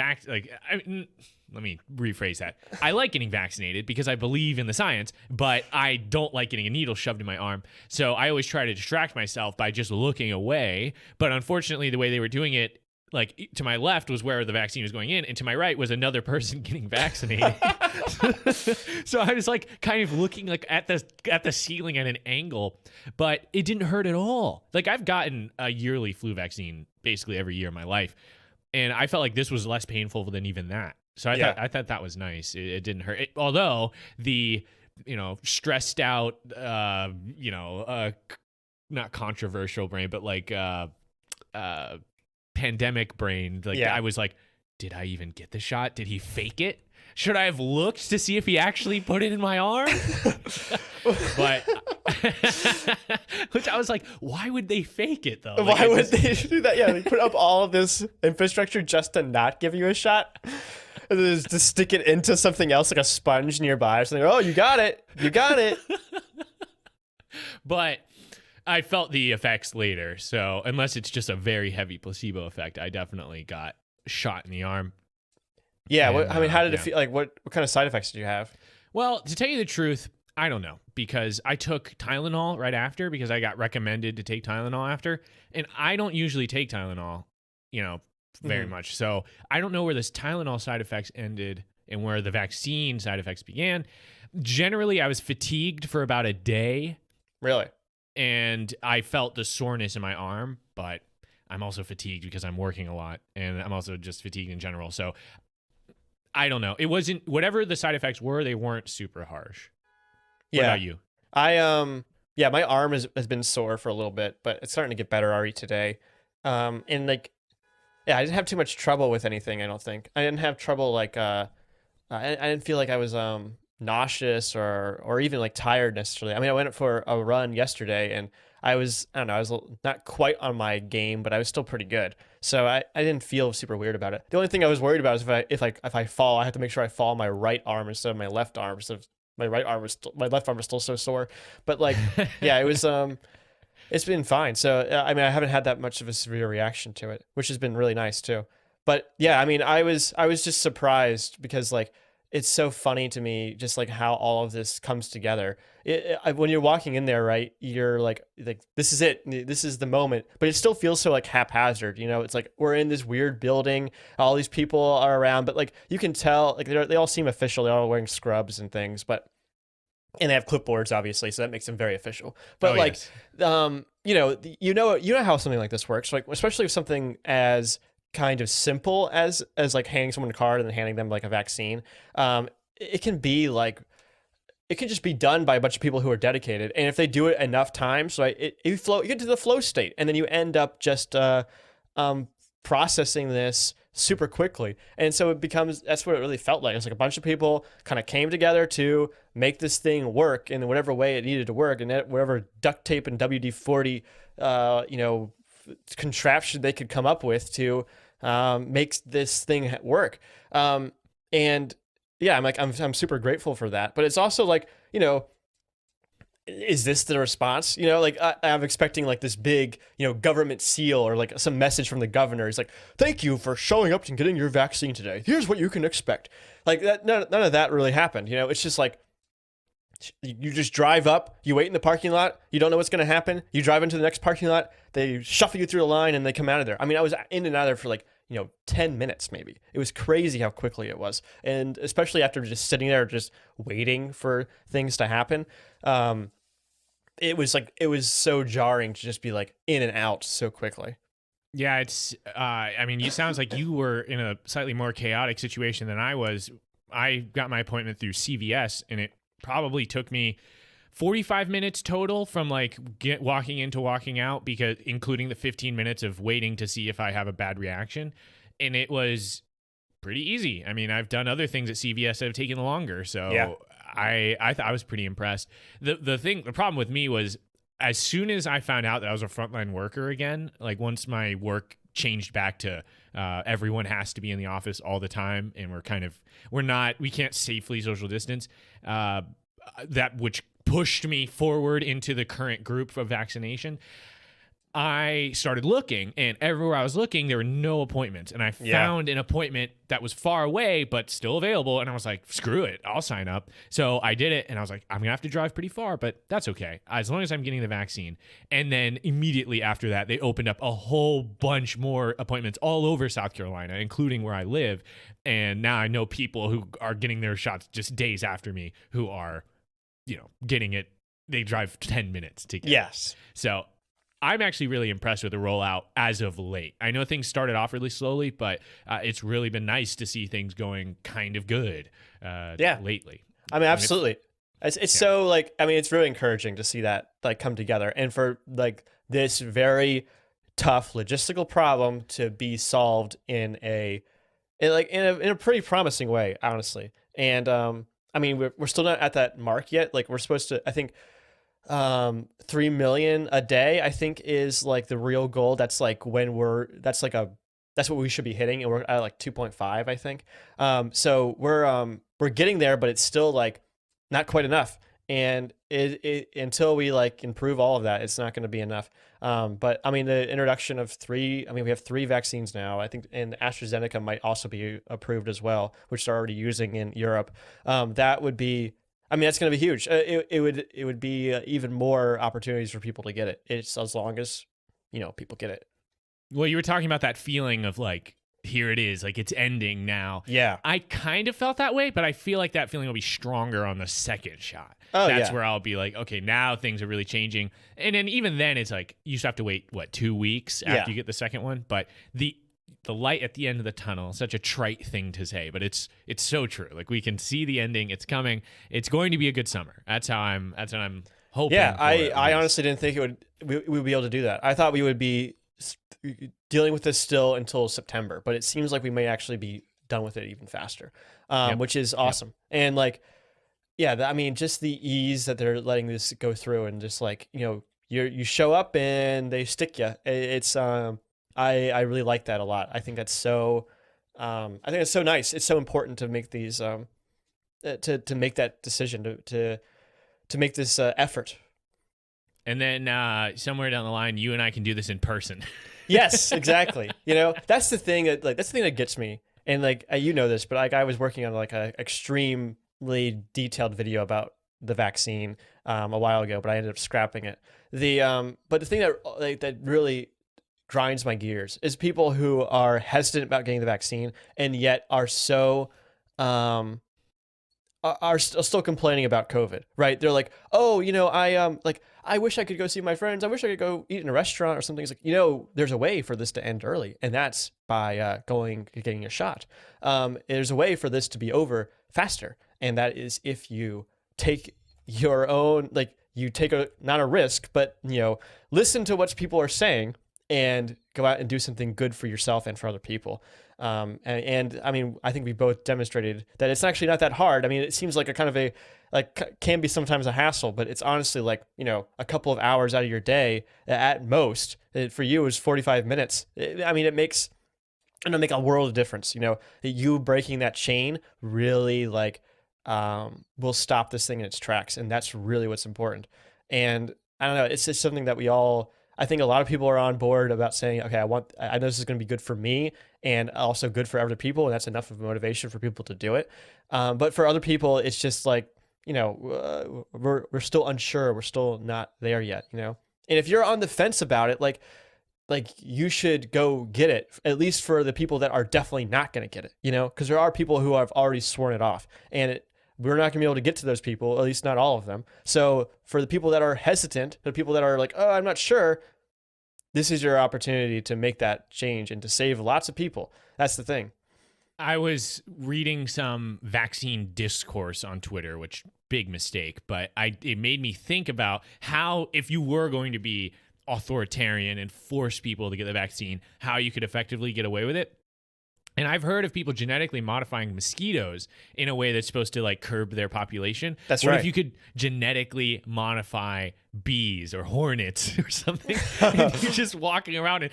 let me rephrase that. I like getting vaccinated because I believe in the science, but I don't like getting a needle shoved in my arm. So I always try to distract myself by just looking away. But unfortunately, the way they were doing it, like to my left was where the vaccine was going in, and to my right was another person getting vaccinated. So I was like kind of looking like at the ceiling at an angle, but it didn't hurt at all. Like I've gotten a yearly flu vaccine basically every year of my life, and I felt like this was less painful than even that. So I thought that was nice. It didn't hurt. Although the stressed out not controversial brain, but like pandemic brain, like I was like, did I even get the shot? Did he fake it? Should I have looked to see if he actually put it in my arm? But which I was like, why would they fake it though? Why would they do that? Yeah, they put up all of this infrastructure just to not give you a shot. And then to stick it into something else like a sponge nearby or something. Oh, you got it. But I felt the effects later, so unless it's just a very heavy placebo effect, I definitely got shot in the arm. Yeah, how did it feel? Like, what kind of side effects did you have? Well, to tell you the truth, I don't know, because I took Tylenol right after because I got recommended to take Tylenol after, and I don't usually take Tylenol, very much. So I don't know where this Tylenol side effects ended and where the vaccine side effects began. Generally, I was fatigued for about a day. Really? And I felt the soreness in my arm, but I'm also fatigued because I'm working a lot, and I'm also just fatigued in general. So I don't know. It wasn't, whatever the side effects were, they weren't super harsh. What about you? My arm has been sore for a little bit, but it's starting to get better already today. And like, yeah, I didn't have too much trouble with anything. I don't think I didn't have trouble I didn't feel like I was nauseous or even like tired necessarily. I mean, I went for a run yesterday and I don't know, I was not quite on my game, but I was still pretty good. So I didn't feel super weird about it. The only thing I was worried about is if I fall, I have to make sure I fall on my right arm instead of my left arm. So my left arm was still so sore. But like, yeah, it was it's been fine. So I mean, I haven't had that much of a severe reaction to it, which has been really nice too. But yeah, I mean, I was just surprised because like it's so funny to me just like how all of this comes together. When you're walking in there, right, you're like this is it, this is the moment, but it still feels so like haphazard. It's like we're in this weird building, all these people are around, but like you can tell like they all seem official. They're all wearing scrubs and things, and they have clipboards, obviously, so that makes them very official. But yes. You know how something like this works, like especially if something as kind of simple as like handing someone a card and then handing them like a vaccine. It can be like it can just be done by a bunch of people who are dedicated, and if they do it enough times, right, you get to the flow state, and then you end up just processing this super quickly. And so that's what it really felt like. It's like a bunch of people kind of came together to make this thing work in whatever way it needed to work, and whatever duct tape and WD-40 contraption they could come up with to make this thing work. And yeah, I'm super grateful for that. But it's also like, is this the response? Like I'm expecting like this big, government seal or like some message from the governor. He's like, thank you for showing up and getting your vaccine today. Here's what you can expect. Like that, none of that really happened. It's just like, you just drive up, you wait in the parking lot, you don't know what's going to happen. You drive into the next parking lot, they shuffle you through the line and they come out of there. I mean, I was in and out of there for like, 10 minutes maybe. It was crazy how quickly it was. And especially after just sitting there, just waiting for things to happen. It was so jarring to just be like in and out so quickly. Yeah, it's, I mean, it sounds like you were in a slightly more chaotic situation than I was. I got my appointment through CVS, and it probably took me 45 minutes total from like walking in to walking out, because including the 15 minutes of waiting to see if I have a bad reaction. And it was pretty easy. I mean, I've done other things at CVS that have taken longer. So yeah. I thought I was pretty impressed. The problem with me was as soon as I found out that I was a frontline worker again, like once my work changed back to everyone has to be in the office all the time, and we can't safely social distance, which pushed me forward into the current group of vaccination. I started looking, and everywhere I was looking, there were no appointments. And I found an appointment that was far away, but still available. And I was like, screw it, I'll sign up. So I did it, and I was like, I'm going to have to drive pretty far, but that's okay, as long as I'm getting the vaccine. And then immediately after that, they opened up a whole bunch more appointments all over South Carolina, including where I live. And now I know people who are getting their shots just days after me who are, getting it. They drive 10 minutes to get it. So I'm actually really impressed with the rollout as of late. I know things started off really slowly, but it's really been nice to see things going kind of good lately. I mean, absolutely. It's so like, I mean, it's really encouraging to see that like come together, and for like this very tough logistical problem to be solved in a pretty promising way, honestly. And I mean, we're still not at that mark yet. Like we're supposed to, I think, 3 million a day, I think, is like the real goal. That's like that's what we should be hitting, and we're at like 2.5, I think. So we're getting there, but it's still like not quite enough. And until we like improve all of that, it's not going to be enough. But I mean, the introduction of we have 3 vaccines now, I think, and AstraZeneca might also be approved as well, which they're already using in Europe. That would be, I mean, that's going to be huge. It would be even more opportunities for people to get it. It's as long as, people get it. Well, you were talking about that feeling of like, here it is, like it's ending now. Yeah. I kind of felt that way, but I feel like that feeling will be stronger on the second shot. Oh, That's yeah. where I'll be like, okay, now things are really changing. And then even then it's like, you just have to wait, 2 weeks after you get the second one? But the light at the end of the tunnel, such a trite thing to say, but it's so true. Like we can see the ending, it's coming. It's going to be a good summer. That's what I'm hoping. Yeah, I honestly didn't think we would be able to do that. I thought we would be dealing with this still until September, but it seems like we may actually be done with it even faster, which is awesome. Yep. And like, I mean, just the ease that they're letting this go through, and just like, you show up and they stick you. It's I really like that a lot. I think that's so nice. It's so important to make these to make that decision to make this effort. And then somewhere down the line, you and I can do this in person. Yes, exactly. That's the thing that gets me. And like, this, but like I was working on like a extremely detailed video about the vaccine a while ago, but I ended up scrapping it. But the thing that really grinds my gears is people who are hesitant about getting the vaccine and yet are so are still complaining about COVID, right? They're like, oh, I wish I could go see my friends. I wish I could go eat in a restaurant or something. It's like, there's a way for this to end early, and that's by getting a shot. There's a way for this to be over faster, and that is if you take your own, like you take not a risk, but listen to what people are saying and go out and do something good for yourself and for other people. And I mean, I think we both demonstrated that it's actually not that hard. I mean, it seems like a kind of can be sometimes a hassle, but it's honestly like, a couple of hours out of your day at most. For you, it was 45 minutes. It makes a world of difference. You breaking that chain really will stop this thing in its tracks. And that's really what's important. And I don't know, it's just something that I think a lot of people are on board about saying, okay, I know this is going to be good for me and also good for other people. And that's enough of a motivation for people to do it. But for other people, it's just like, we're still unsure. We're still not there yet, And if you're on the fence about it, like you should go get it, at least for the people that are definitely not going to get it, because there are people who have already sworn it off, and we're not going to be able to get to those people, at least not all of them. So for the people that are hesitant, the people that are like, oh, I'm not sure, this is your opportunity to make that change and to save lots of people. That's the thing. I was reading some vaccine discourse on Twitter, which big mistake, but it made me think about how, if you were going to be authoritarian and force people to get the vaccine, how you could effectively get away with it. And I've heard of people genetically modifying mosquitoes in a way that's supposed to like curb their population. That's right. What if you could genetically modify bees or hornets or something, and you're just walking around and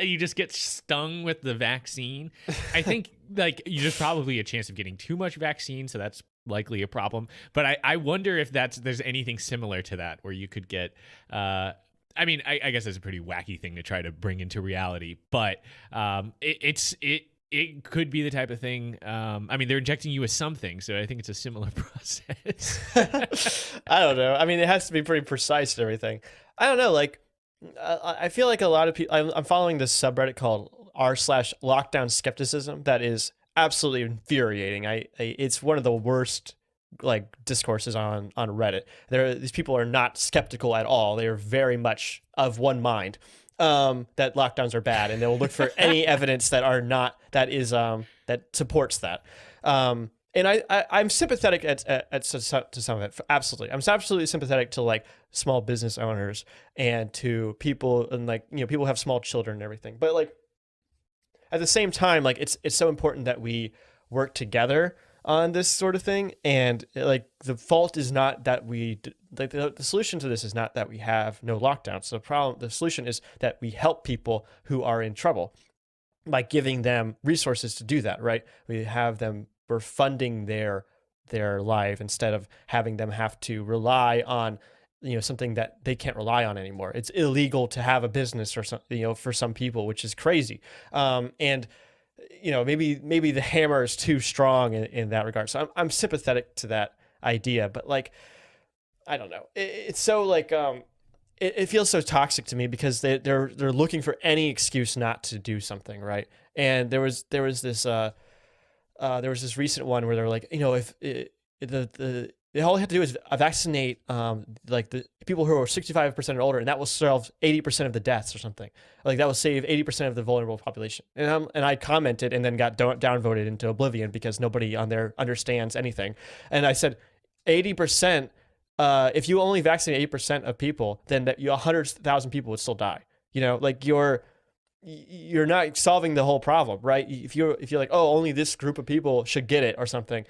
you just get stung with the vaccine. I think like there's probably a chance of getting too much vaccine, so that's likely a problem. But I wonder if there's anything similar to that where you could get I guess that's a pretty wacky thing to try to bring into reality, but it could be the type of thing. They're injecting you with something, so I think it's a similar process. I don't know. It has to be pretty precise and everything. I don't know. Like, I feel like a lot of people. I'm following this subreddit called r/lockdown skepticism that is absolutely infuriating. It's one of the worst discourses on Reddit. These people are not skeptical at all. They are very much of one mind. That lockdowns are bad, and they will look for any evidence that supports that. And I'm sympathetic to some of it. Absolutely, I'm absolutely sympathetic to like small business owners and to people, and people who have small children and everything. But like at the same time, like it's so important that we work together on this sort of thing. And like the fault is not that the solution to this is not that we have no lockdowns. The solution is that we help people who are in trouble by giving them resources to do that, right? We're funding their life instead of having them have to rely on something that they can't rely on anymore. It's illegal to have a business or something, for some people, which is crazy. And maybe the hammer is too strong in that regard. So I'm sympathetic to that idea. But like, I don't know. It's so like it feels so toxic to me because they're looking for any excuse not to do something, right? And there was this recent one where they're like, if they all have to do is vaccinate like the people who are 65% or older, and that will solve 80% of the deaths or something. Like that will save 80% of the vulnerable population. And I commented and then got downvoted into oblivion because nobody on there understands anything. And I said 80%. If you only vaccinate 8% of people, then 100,000 people would still die. Like you're not solving the whole problem, right? If you're like, oh, only this group of people should get it or something,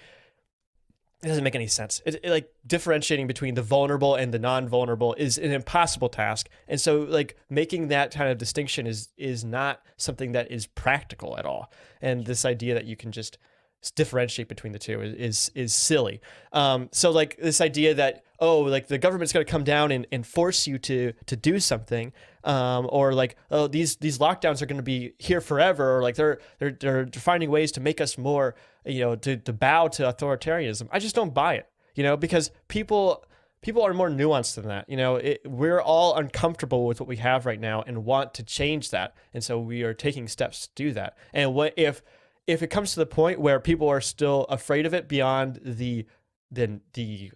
it doesn't make any sense. It like differentiating between the vulnerable and the non-vulnerable is an impossible task. And so like making that kind of distinction is not something that is practical at all. And this idea that you can just differentiate between the two is silly. So like this idea that, oh, like the government's going to come down and force you to do something, or like, oh, these lockdowns are going to be here forever, or like they're finding ways to make us more, to bow to authoritarianism. I just don't buy it, because people are more nuanced than that. We're all uncomfortable with what we have right now and want to change that, and so we are taking steps to do that. And what if it comes to the point where people are still afraid of it beyond the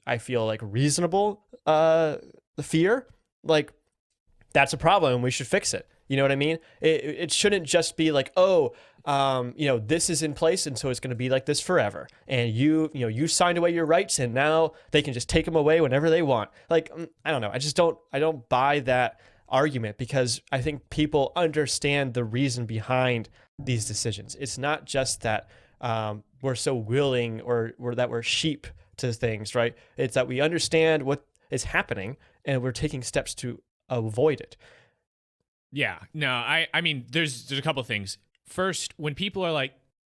I feel like reasonable fear, like that's a problem and we should fix it. You know what I mean? It shouldn't just be like, oh, this is in place and so it's going to be like this forever. And you signed away your rights and now they can just take them away whenever they want. Like, I don't know. I don't buy that argument because I think people understand the reason behind these decisions. It's not just that we're so willing or that we're sheep to things, right? It's that we understand what is happening and we're taking steps to avoid it. Yeah, no, I mean, there's a couple of things. First, when people are like,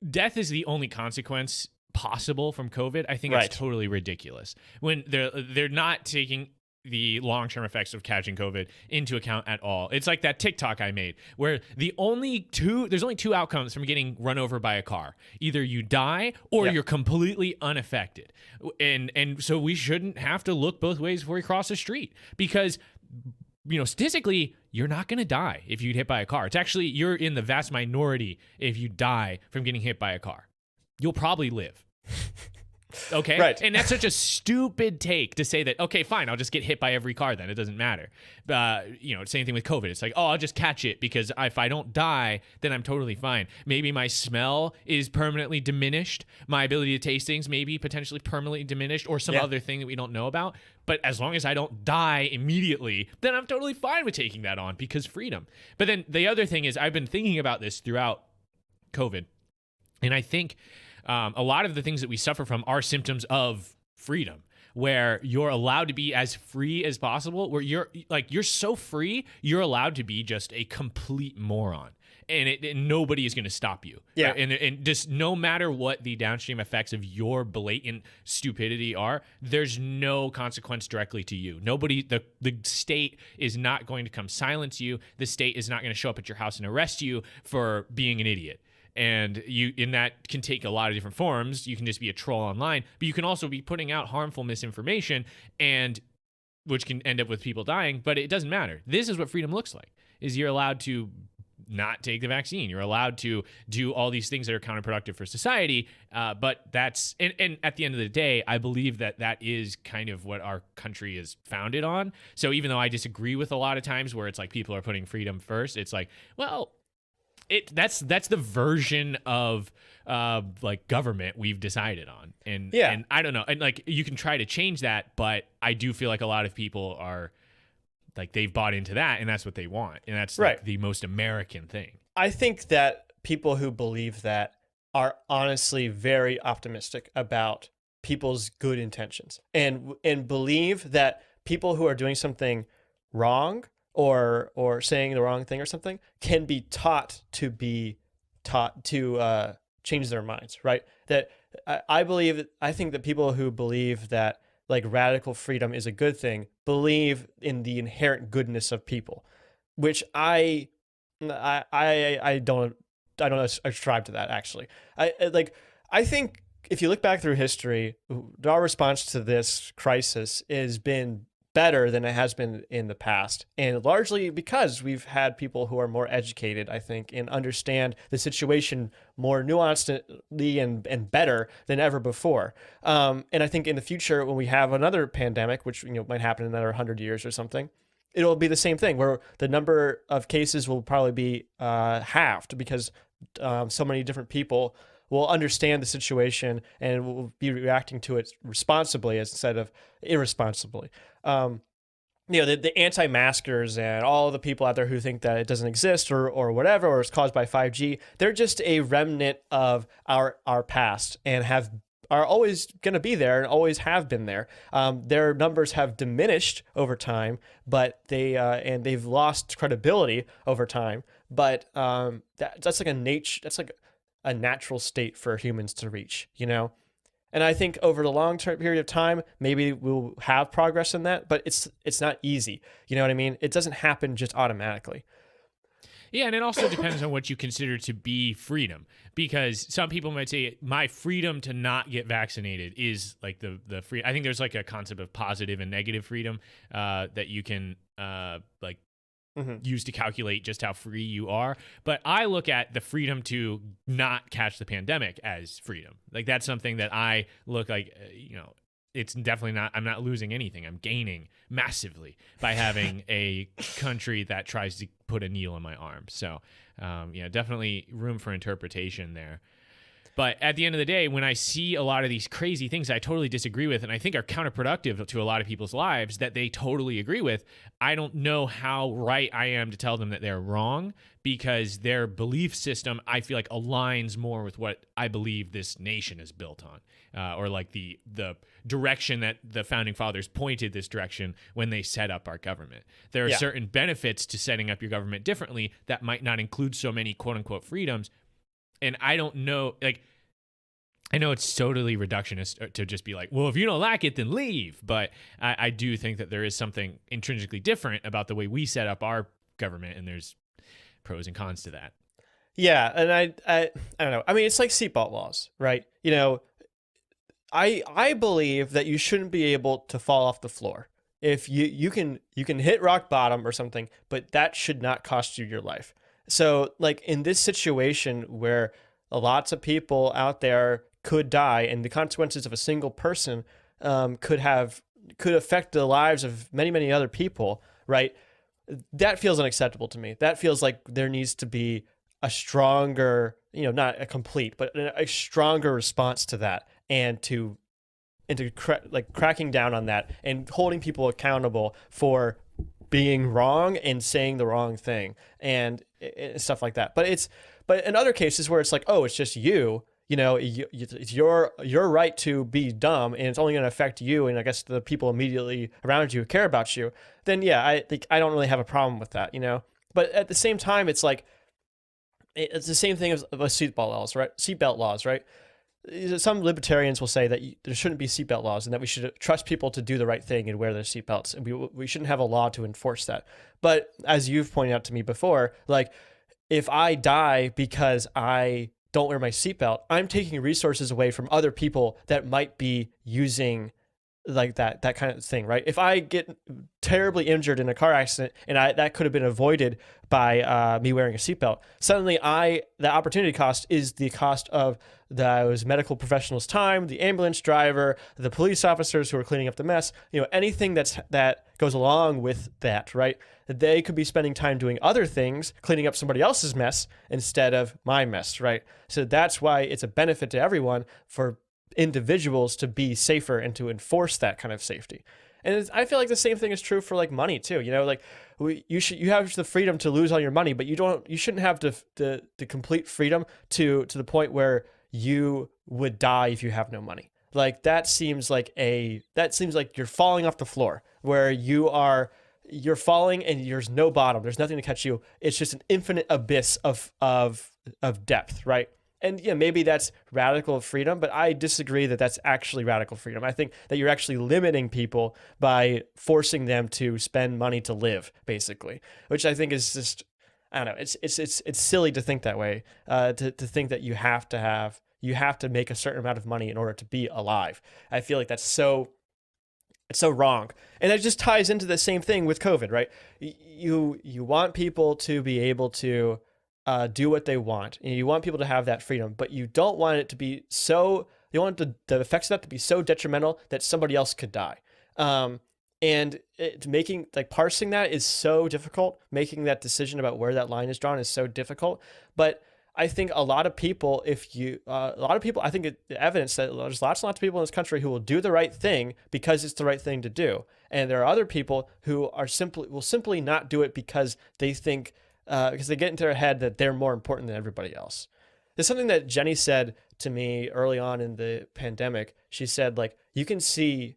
death is the only consequence possible from COVID, I think it's totally ridiculous. When they're not taking the long-term effects of catching COVID into account at all. It's like that TikTok I made where there's only two outcomes from getting run over by a car. Either you die or you're completely unaffected. And so we shouldn't have to look both ways before we cross the street because statistically, you're not going to die if you get hit by a car. It's actually, you're in the vast minority if you die from getting hit by a car. You'll probably live. Okay. Right. And that's such a stupid take to say that, okay, fine, I'll just get hit by every car then. It doesn't matter. Same thing with COVID. It's like, oh, I'll just catch it because if I don't die, then I'm totally fine. Maybe my smell is permanently diminished. My ability to taste things maybe potentially permanently diminished or some other thing that we don't know about. But as long as I don't die immediately, then I'm totally fine with taking that on because freedom. But then the other thing is I've been thinking about this throughout COVID. And I think a lot of the things that we suffer from are symptoms of freedom, where you're allowed to be as free as possible, where you're so free, you're allowed to be just a complete moron. And nobody is going to stop you. Yeah. Right? And just no matter what the downstream effects of your blatant stupidity are, there's no consequence directly to you. The state is not going to come silence you. The state is not going to show up at your house and arrest you for being an idiot. And that can take a lot of different forms. You can just be a troll online, but you can also be putting out harmful misinformation, and which can end up with people dying. But it doesn't matter. This is what freedom looks like: is you're allowed to not take the vaccine. You're allowed to do all these things that are counterproductive for society. But that's and at the end of the day, I believe that is kind of what our country is founded on. So even though I disagree with a lot of times where it's like people are putting freedom first, it's like, well, that's the version of like government we've decided on, and I don't know, and like you can try to change that, but I do feel like a lot of people are like they've bought into that, and that's what they want, and that's like the most American thing. I think that people who believe that are honestly very optimistic about people's good intentions, and believe that people who are doing something wrong or saying the wrong thing or something can be taught to change their minds, right? That I think that people who believe that like radical freedom is a good thing believe in the inherent goodness of people, which I don't ascribe to that actually. I think if you look back through history, our response to this crisis has been better than it has been in the past. And largely because we've had people who are more educated, I think, and understand the situation more nuancedly and better than ever before. And I think in the future, when we have another pandemic, which might happen in another 100 years or something, it'll be the same thing where the number of cases will probably be halved because so many different people will understand the situation and will be reacting to it responsibly instead of irresponsibly. The anti-maskers and all the people out there who think that it doesn't exist or whatever, or it's caused by 5G, they're just a remnant of our past and are always going to be there and always have been there. Their numbers have diminished over time, but they've lost credibility over time. But that's like a natural state for humans to reach, And I think over the long-term period of time, maybe we'll have progress in that, but it's not easy. You know what I mean? It doesn't happen just automatically. Yeah, and it also depends on what you consider to be freedom, because some people might say my freedom to not get vaccinated is like the free. I think there's like a concept of positive and negative freedom that you can use to calculate just how free you are. But I look at the freedom to not catch the pandemic as freedom. Like that's something that I look like, it's definitely not, I'm not losing anything. I'm gaining massively by having a country that tries to put a needle in my arm. So, definitely room for interpretation there. But at the end of the day, when I see a lot of these crazy things I totally disagree with and I think are counterproductive to a lot of people's lives that they totally agree with, I don't know how right I am to tell them that they're wrong, because their belief system, I feel like, aligns more with what I believe this nation is built on, or like the direction that the founding fathers pointed this direction when they set up our government. There are certain benefits to setting up your government differently that might not include so many quote unquote freedoms. And I don't know, I know it's totally reductionist to just be like, well, if you don't like it, then leave. But I do think that there is something intrinsically different about the way we set up our government, and there's pros and cons to that. Yeah, and I don't know. I mean, it's like seatbelt laws, right? I believe that you shouldn't be able to fall off the floor. If you can hit rock bottom or something, but that should not cost you your life. So like in this situation where lots of people out there could die and the consequences of a single person could affect the lives of many, many other people, right? That feels unacceptable to me. That feels like there needs to be a stronger, not a complete, but a stronger response to that, and to cracking down on that and holding people accountable for being wrong and saying the wrong thing and stuff like that. But in other cases where it's like, oh, it's just it's your right to be dumb and it's only going to affect you and I guess the people immediately around you who care about you, then yeah, I think I don't really have a problem with that, But at the same time, it's like it's the same thing as seatbelt laws, right? Some libertarians will say that there shouldn't be seatbelt laws and that we should trust people to do the right thing and wear their seatbelts, and we shouldn't have a law to enforce that. But as you've pointed out to me before, like if I die because I don't wear my seatbelt, I'm taking resources away from other people that might be using like that kind of thing, right? If I get terribly injured in a car accident and that could have been avoided by me wearing a seatbelt, suddenly the opportunity cost is the cost of those medical professionals' time, the ambulance driver, the police officers who are cleaning up the mess, anything that goes along with that, right? They could be spending time doing other things, cleaning up somebody else's mess instead of my mess, right? So that's why it's a benefit to everyone for individuals to be safer and to enforce that kind of safety. And I feel like the same thing is true for like money too. You have the freedom to lose all your money, but you shouldn't have the complete freedom to the point where you would die if you have no money. Like that seems like you're falling off the floor where you're falling and there's no bottom. There's nothing to catch you. It's just an infinite abyss of depth, right? And yeah, maybe that's radical freedom, but I disagree that that's actually radical freedom. I think that you're actually limiting people by forcing them to spend money to live, basically, which I think is just, I don't know, it's silly to think that way, to think that you you have to make a certain amount of money in order to be alive. I feel like it's so wrong. And it just ties into the same thing with COVID, right? You want people to be able to do what they want, and you want people to have that freedom, but you don't want it to be so, you want the effects of that to be so detrimental that somebody else could die. And parsing that is so difficult. Making that decision about where that line is drawn is so difficult. But I think a lot of people, I think the evidence that there's lots and lots of people in this country who will do the right thing because it's the right thing to do. And there are other people who will simply not do it because they think, because they get into their head that they're more important than everybody else. There's something that Jenny said to me early on in the pandemic. She said, like, you can see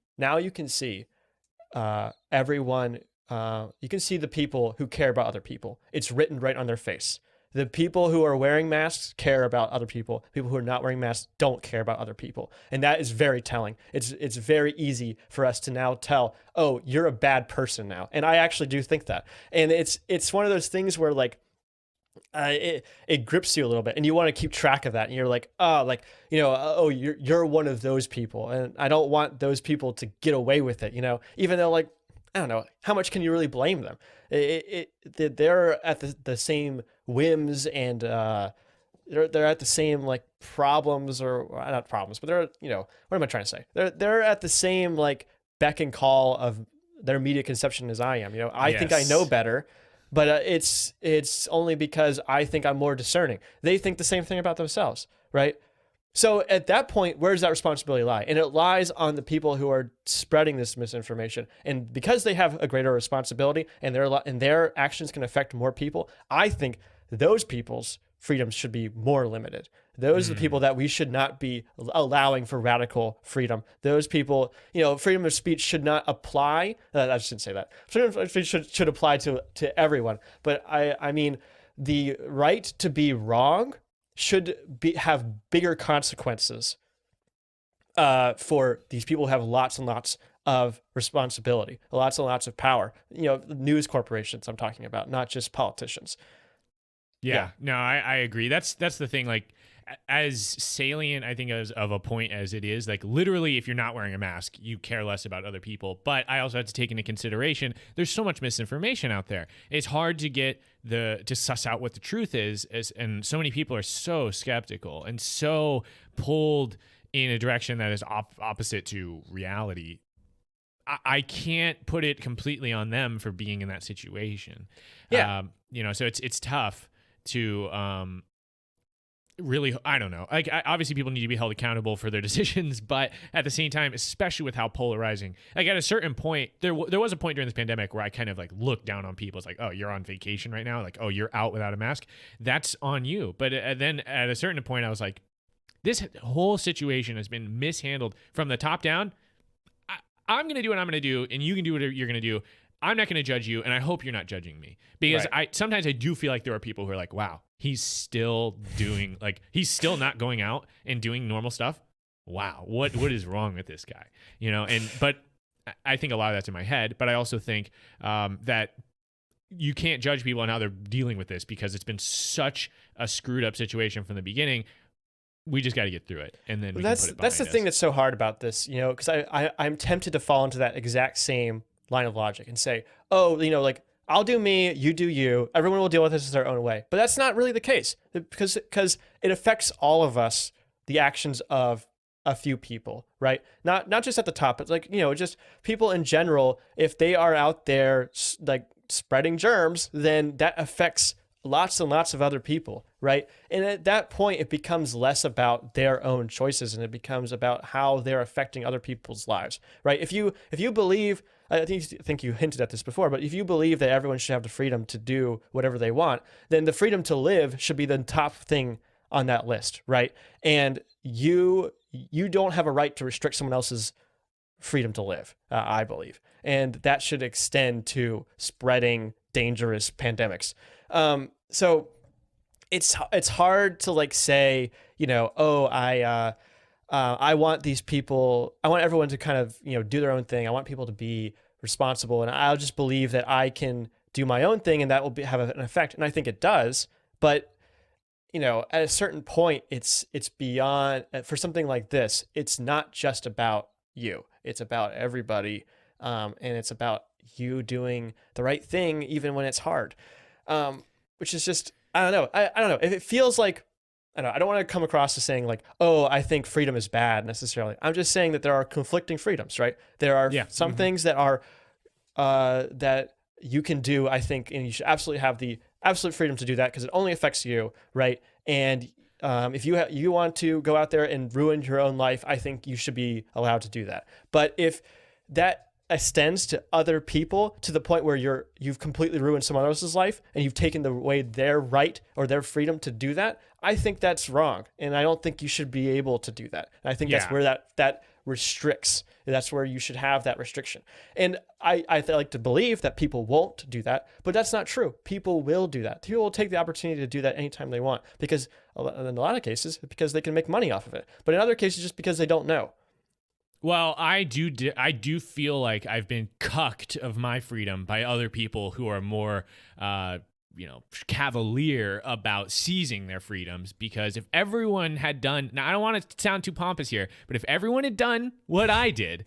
everyone, you can see the people who care about other people. It's written right on their face. The people who are wearing masks care about other people. People who are not wearing masks don't care about other people. And that is very telling. It's very easy for us to now tell, oh, you're a bad person now. And I actually do think that. And it's one of those things where, like, it grips you a little bit, and you want to keep track of that. And you're like, oh, like, you're one of those people. And I don't want those people to get away with it, even though, like, I don't know, how much can you really blame them? They're at the same whims, and they're at the same, like, problems, or not problems, but they're, what am I trying to say? They're at the same, like, beck and call of their media conception as I am. I think I know better, but it's only because I think I'm more discerning. They think the same thing about themselves, right? So at that point, where does that responsibility lie? And it lies on the people who are spreading this misinformation. And because they have a greater responsibility, and their actions can affect more people, I think those people's freedoms should be more limited. Those are the people that we should not be allowing for radical freedom. Those people, freedom of speech should not apply. I shouldn't say that. Freedom of speech should apply to everyone. But I mean, the right to be wrong should have bigger consequences for these people who have lots and lots of responsibility, lots and lots of power. News corporations I'm talking about, not just politicians. Yeah. No, I agree. That's the thing. Like, as salient, I think, as of a point as it is, like, literally, if you're not wearing a mask, you care less about other people. But I also have to take into consideration there's so much misinformation out there. It's hard to get to suss out what the truth is, and so many people are so skeptical and so pulled in a direction that is opposite to reality. I can't put it completely on them for being in that situation. Yeah. So it's tough to really, I don't know. Like, obviously people need to be held accountable for their decisions, but at the same time, especially with how polarizing, like, at a certain point, there was a point during this pandemic where I kind of, like, looked down on people. It's like, oh, you're on vacation right now. Like, oh, you're out without a mask. That's on you. But then at a certain point, I was like, this whole situation has been mishandled from the top down. I'm going to do what I'm going to do, and you can do whatever you're going to do. I'm not going to judge you, and I hope you're not judging me, because sometimes I do feel like there are people who are like, wow, he's still doing, like, he's still not going out and doing normal stuff. Wow, what is wrong with this guy? But I think a lot of that's in my head, but I also think that you can't judge people on how they're dealing with this, because it's been such a screwed up situation from the beginning. We just got to get through it, and then that's the thing that's so hard about this, because I'm tempted to fall into that exact same line of logic and say, oh, like, I'll do me, you do you, everyone will deal with this their own way. But that's not really the case, because it affects all of us, the actions of a few people, right? Not just at the top, but, like, just people in general. If they are out there, like, spreading germs, then that affects lots and lots of other people, right? And at that point, it becomes less about their own choices, and it becomes about how they're affecting other people's lives, right? If you believe, I think you hinted at this before, but if you believe that everyone should have the freedom to do whatever they want, then the freedom to live should be the top thing on that list, right? And you don't have a right to restrict someone else's freedom to live, I believe. And that should extend to spreading dangerous pandemics. So it's hard to, like, say, I want these people, I want everyone to kind of, do their own thing. I want people to be responsible, and I'll just believe that I can do my own thing, and that will have an effect. And I think it does, but at a certain point, it's beyond, for something like this, it's not just about you. It's about everybody. And it's about you doing the right thing, even when it's hard. Which is just, I don't know. I don't know. If it feels like, I don't want to come across as saying like, oh, I think freedom is bad necessarily. I'm just saying that there are conflicting freedoms, right? There are some things that are, that you can do, I think, and you should absolutely have the absolute freedom to do that because it only affects you, right? And if you want to go out there and ruin your own life, I think you should be allowed to do that. But if that extends to other people to the point where you've completely ruined someone else's life and you've taken away their right or their freedom to do that, I think that's wrong. And I don't think you should be able to do that. And I think that's where that restricts. That's where you should have that restriction. And I like to believe that people won't do that, but that's not true. People will do that. People will take the opportunity to do that anytime they want because in a lot of cases, because they can make money off of it. But in other cases, just because they don't know. Well, I do feel like I've been cucked of my freedom by other people who are more, cavalier about seizing their freedoms. Because if everyone had done, now I don't want to sound too pompous here, but if everyone had done what I did,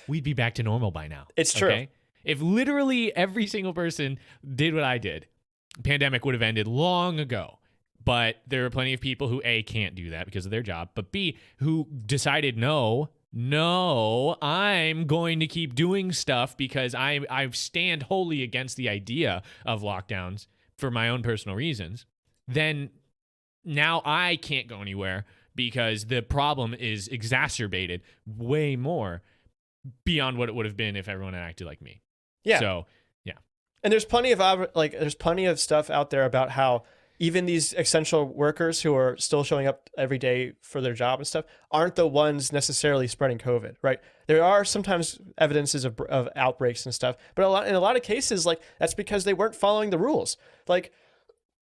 we'd be back to normal by now. It's true. Okay? If literally every single person did what I did, the pandemic would have ended long ago. But there are plenty of people who A, can't do that because of their job, but B, who decided no, I'm going to keep doing stuff because I stand wholly against the idea of lockdowns for my own personal reasons. Then now I can't go anywhere because the problem is exacerbated way more beyond what it would have been if everyone had acted like me. Yeah. So, yeah. And there's plenty of stuff out there about how even these essential workers who are still showing up every day for their job and stuff aren't the ones necessarily spreading COVID, right? There are sometimes evidences of outbreaks and stuff, but in a lot of cases, like that's because they weren't following the rules. Like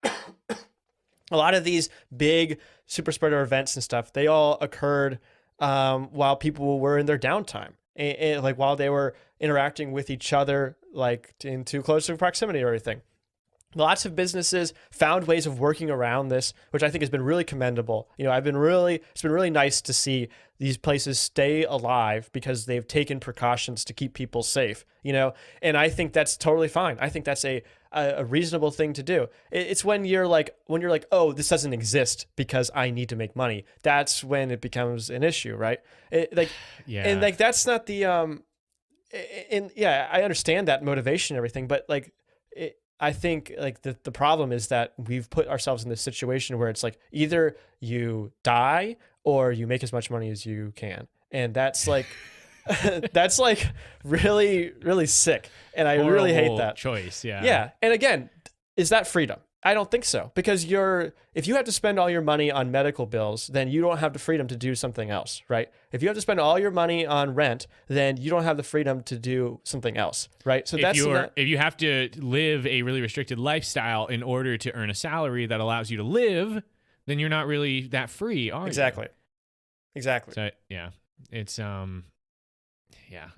a lot of these big super spreader events and stuff, they all occurred while people were in their downtime and like while they were interacting with each other, like in too close of proximity or anything. Lots of businesses found ways of working around this, which I think has been really commendable. It's been really nice to see these places stay alive because they've taken precautions to keep people safe, and I think that's totally fine. I think that's a reasonable thing to do. It's when you're like, oh, this doesn't exist because I need to make money. That's when it becomes an issue, right? And like, that's not the, I understand that motivation and everything, but like, I think like the problem is that we've put ourselves in this situation where it's like either you die or you make as much money as you can. And that's like, that's like really, really sick. And I really hate that choice. Yeah. Yeah. And again, is that freedom? I don't think so, because if you have to spend all your money on medical bills, then you don't have the freedom to do something else, right? If you have to spend all your money on rent, then you don't have the freedom to do something else, right? So if you have to live a really restricted lifestyle in order to earn a salary that allows you to live, then you're not really that free, are you? Exactly. So yeah, it's yeah.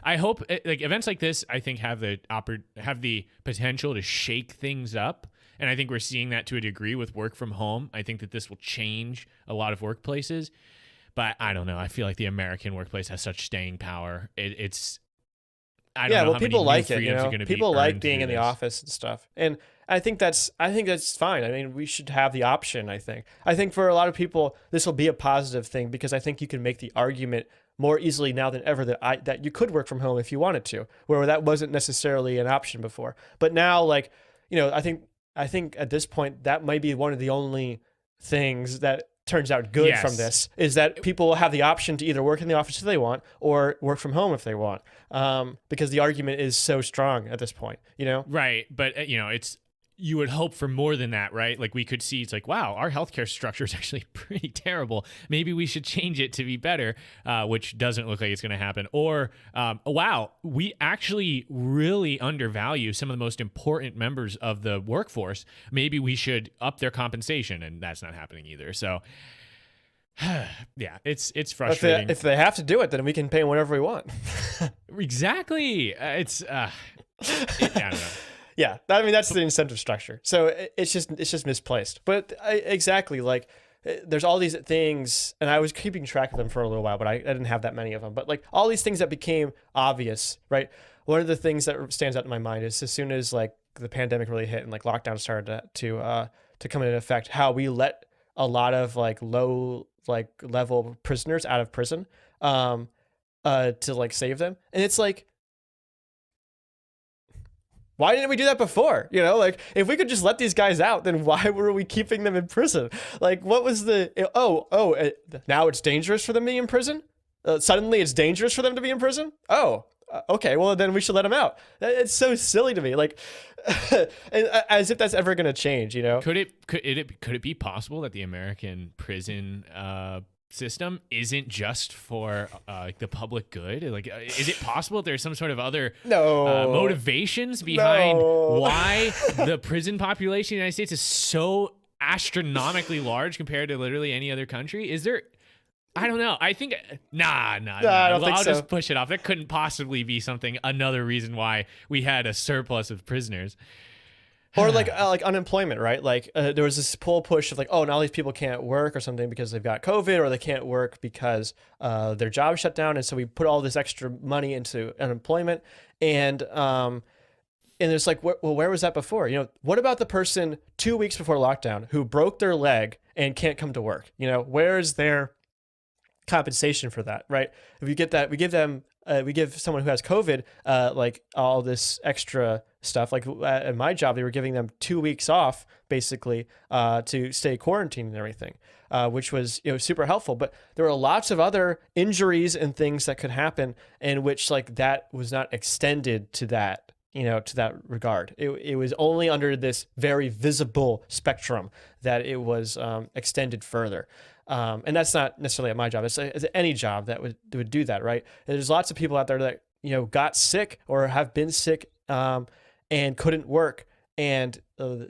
I hope like events like this, I think have the potential to shake things up. And I think we're seeing that to a degree with work from home. I think that this will change a lot of workplaces, but I don't know. I feel like the American workplace has such staying power. I don't know how people many like it. People like being in the office and stuff, and I think that's fine. I mean, we should have the option. I think for a lot of people, this will be a positive thing because I think you can make the argument more easily now than ever that you could work from home if you wanted to, where that wasn't necessarily an option before. But now, like, I think at this point, that might be one of the only things that turns out good from this, is that people will have the option to either work in the office if they want or work from home if they want, because the argument is so strong at this point, Right. But, you would hope for more than that, right? Like we could see, it's like, wow, our healthcare structure is actually pretty terrible. Maybe we should change it to be better, which doesn't look like it's going to happen. Or, wow, we actually really undervalue some of the most important members of the workforce. Maybe we should up their compensation, and that's not happening either. So, yeah, it's frustrating. If they have to do it, then we can pay them whatever we want. Exactly. I don't know. Yeah, I mean that's the incentive structure. So it's just misplaced. But exactly, like there's all these things, and I was keeping track of them for a little while, but I didn't have that many of them. But like all these things that became obvious, right? One of the things that stands out in my mind is as soon as like the pandemic really hit and like lockdown started to come into effect, how we let a lot of like low like level prisoners out of prison to like save them. And it's like, why didn't we do that before? You know, like if we could just let these guys out, then why were we keeping them in prison? Like what was now it's dangerous for them to be in prison? Suddenly it's dangerous for them to be in prison? Okay, well then we should let them out. It's so silly to me. Like as if that's ever going to change, you know? Could it be possible that the American prison system isn't just for the public good? Like, is it possible there's some sort of other motivations behind why the prison population in the United States is so astronomically large compared to literally any other country? Is there? I don't know. I think I don't think so. I'll just push it off. There couldn't possibly be another reason why we had a surplus of prisoners. Or like unemployment, right? Like there was this push of like, oh, now these people can't work or something because they've got COVID, or they can't work because their job shut down, and so we put all this extra money into unemployment. And it's like, well, where was that before? You know, what about the person 2 weeks before lockdown who broke their leg and can't come to work? You know, where is their compensation for that, right? If you get that, we give someone who has COVID like all this extra stuff. Like at my job, they were giving them 2 weeks off basically to stay quarantined and everything, which was super helpful. But there were lots of other injuries and things that could happen in which like that was not extended to that. To that regard, it was only under this very visible spectrum that it was extended further. And that's not necessarily at my job. It's any job that would do that, right? And there's lots of people out there that got sick or have been sick and couldn't work, and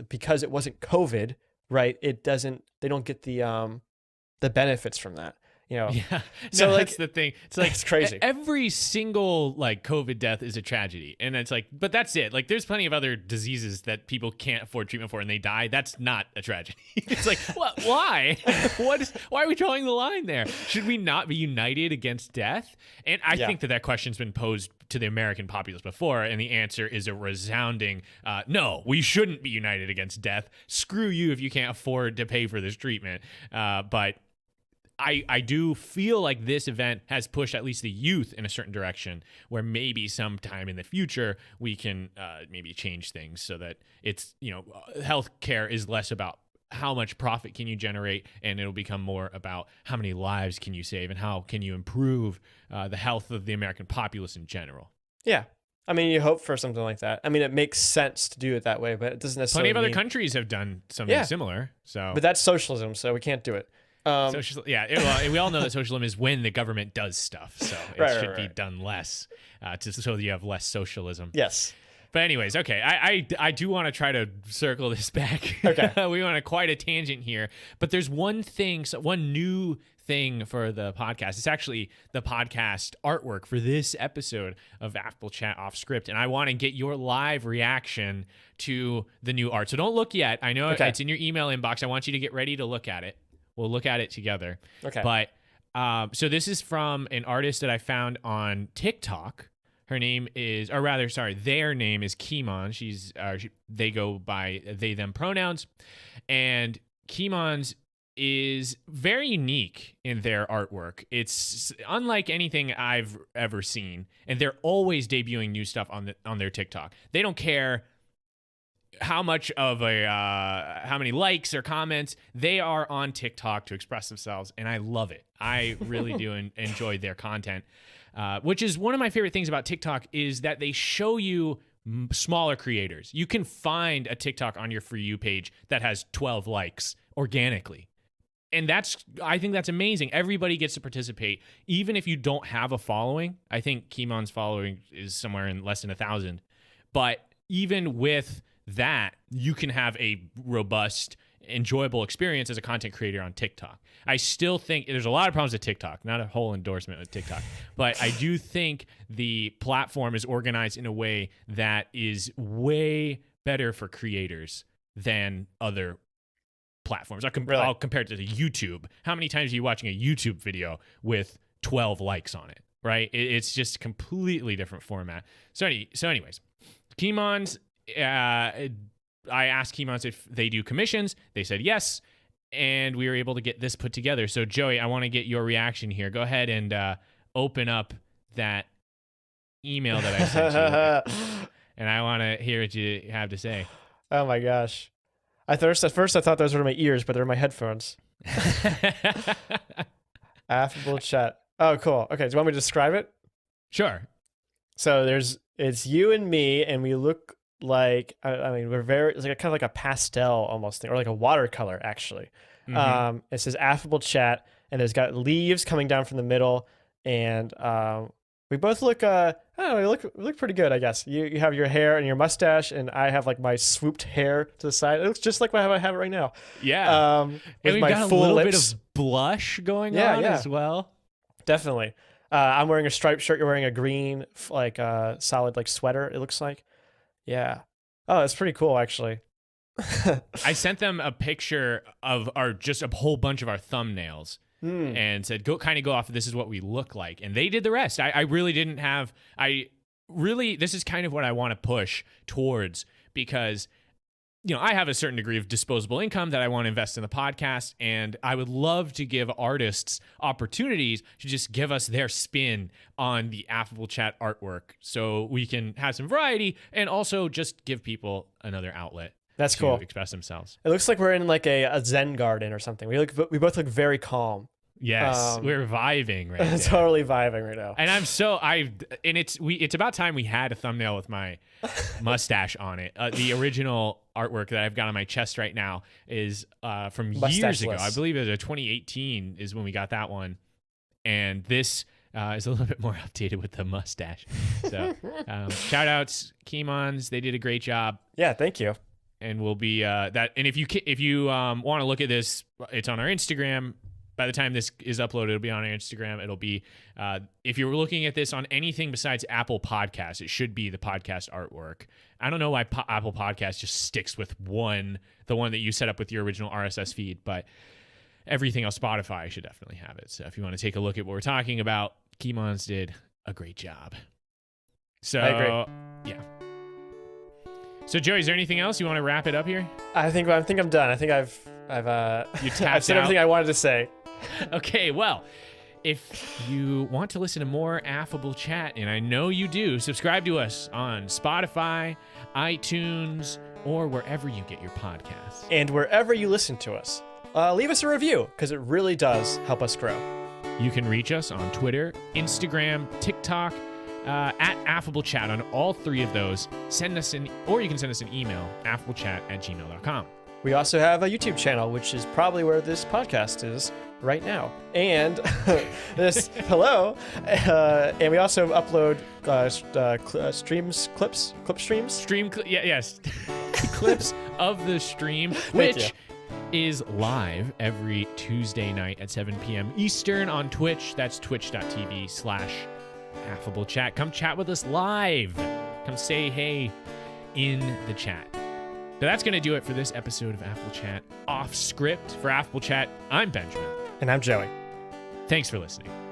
because it wasn't COVID, right? They don't get the benefits from that. Yeah. So that's the thing. It's like it's crazy. Every single like COVID death is a tragedy, and it's like, but that's it. Like, there's plenty of other diseases that people can't afford treatment for, and they die. That's not a tragedy. It's like, what? Why? Why are we drawing the line there? Should we not be united against death? And I think that question's been posed to the American populace before, and the answer is a resounding no. We shouldn't be united against death. Screw you if you can't afford to pay for this treatment. But I do feel like this event has pushed at least the youth in a certain direction where maybe sometime in the future we can maybe change things so that it's, healthcare is less about how much profit can you generate, and it'll become more about how many lives can you save and how can you improve the health of the American populace in general. Yeah. I mean, you hope for something like that. I mean, it makes sense to do it that way, but it doesn't necessarily Plenty of other countries have done something similar. So, but that's socialism, so we can't do it. We all know that socialism is when the government does stuff, so it should be done less, so you have less socialism. Yes. But anyways, okay, I do want to try to circle this back. Okay. We went on quite a tangent here, but there's one new thing for the podcast. It's actually the podcast artwork for this episode of Affable Chat Offscript, and I want to get your live reaction to the new art. So don't look yet. I know it's in your email inbox. I want you to get ready to look at it. We'll look at it together. Okay. But so this is from an artist that I found on TikTok. Their name is Kimon. They go by they, them pronouns. And Kimon's is very unique in their artwork. It's unlike anything I've ever seen. And they're always debuting new stuff on their TikTok. They don't care how many likes or comments. They are on TikTok to express themselves, and I love it. I really do enjoy their content, which is one of my favorite things about TikTok is that they show you smaller creators. You can find a TikTok on your For You page that has 12 likes organically. And I think that's amazing. Everybody gets to participate, even if you don't have a following. I think Kimon's following is somewhere in less than 1,000, but even with that, you can have a robust, enjoyable experience as a content creator on TikTok. I still think there's a lot of problems with TikTok, not a whole endorsement of TikTok, but I do think the platform is organized in a way that is way better for creators than other platforms. I'll compare it to YouTube. How many times are you watching a YouTube video with 12 likes on it, right? It's just a completely different format. So anyways, Kimons, I asked Kimons if they do commissions. They said yes, and we were able to get this put together. So Joey, I want to get your reaction here. Go ahead and open up that email that I sent you, and I want to hear what you have to say. Oh my gosh. At first I thought those were my ears, but they're my headphones. Affable Chat. Oh, cool. Okay, do you want me to describe it? Sure. So it's you and me, and we look like, we're it's like kind of like a pastel almost thing, or like a watercolor actually. Mm-hmm. It says Affable Chat, and there's got leaves coming down from the middle, and we both look, I don't know, we look pretty good, I guess. You have your hair and your mustache, and I have like my swooped hair to the side. It looks just like I have it right now. Yeah. And we've got a little bit of blush going on as well. Definitely. I'm wearing a striped shirt. You're wearing a green, like solid like sweater, it looks like. Yeah. Oh, it's pretty cool, actually. I sent them a picture of just a whole bunch of our thumbnails. And said, go off of this is what we look like. And they did the rest. I really didn't have, this is kind of what I want to push towards, because, I have a certain degree of disposable income that I want to invest in the podcast. And I would love to give artists opportunities to just give us their spin on the Affable Chat artwork, so we can have some variety and also just give people another outlet. That's cool. Express themselves. It looks like we're in like a Zen garden or something. We both look very calm. Yes, we're vibing right now. Totally vibing right now. And it's about time we had a thumbnail with my mustache on it. The original artwork that I've got on my chest right now is from years ago. I believe it was 2018 is when we got that one. And this is a little bit more updated with the mustache. So shout outs, Kimons. They did a great job. Yeah, thank you. And we'll be that. And if you want to look at this, it's on our Instagram. By the time this is uploaded, it'll be on our Instagram. It'll be if you're looking at this on anything besides Apple Podcasts, it should be the podcast artwork. I don't know why Apple Podcasts just sticks with the one that you set up with your original RSS feed, but everything else, Spotify should definitely have it. So if you want to take a look at what we're talking about, Kimons did a great job. So I agree. Yeah. So Joey, is there anything else you want to wrap it up here? I think I'm done. I think I've said everything I wanted to say. Okay, well, if you want to listen to more Affable Chat, and I know you do, subscribe to us on Spotify, iTunes, or wherever you get your podcasts. And wherever you listen to us, leave us a review, because it really does help us grow. You can reach us on Twitter, Instagram, TikTok, at Affable Chat on all three of those. Or you can send us an email, affablechat@gmail.com. We also have a YouTube channel, which is probably where this podcast is right now. And hello. And we also upload clip streams. Yes. Clips of the stream, which is live every Tuesday night at 7 p.m. Eastern on Twitch. That's twitch.tv/Affable Chat. Come chat with us live. Come say hey in the chat. So that's going to do it for this episode of Affable Chat Offscript. For Affable Chat, I'm Benjamin. And I'm Joey. Thanks for listening.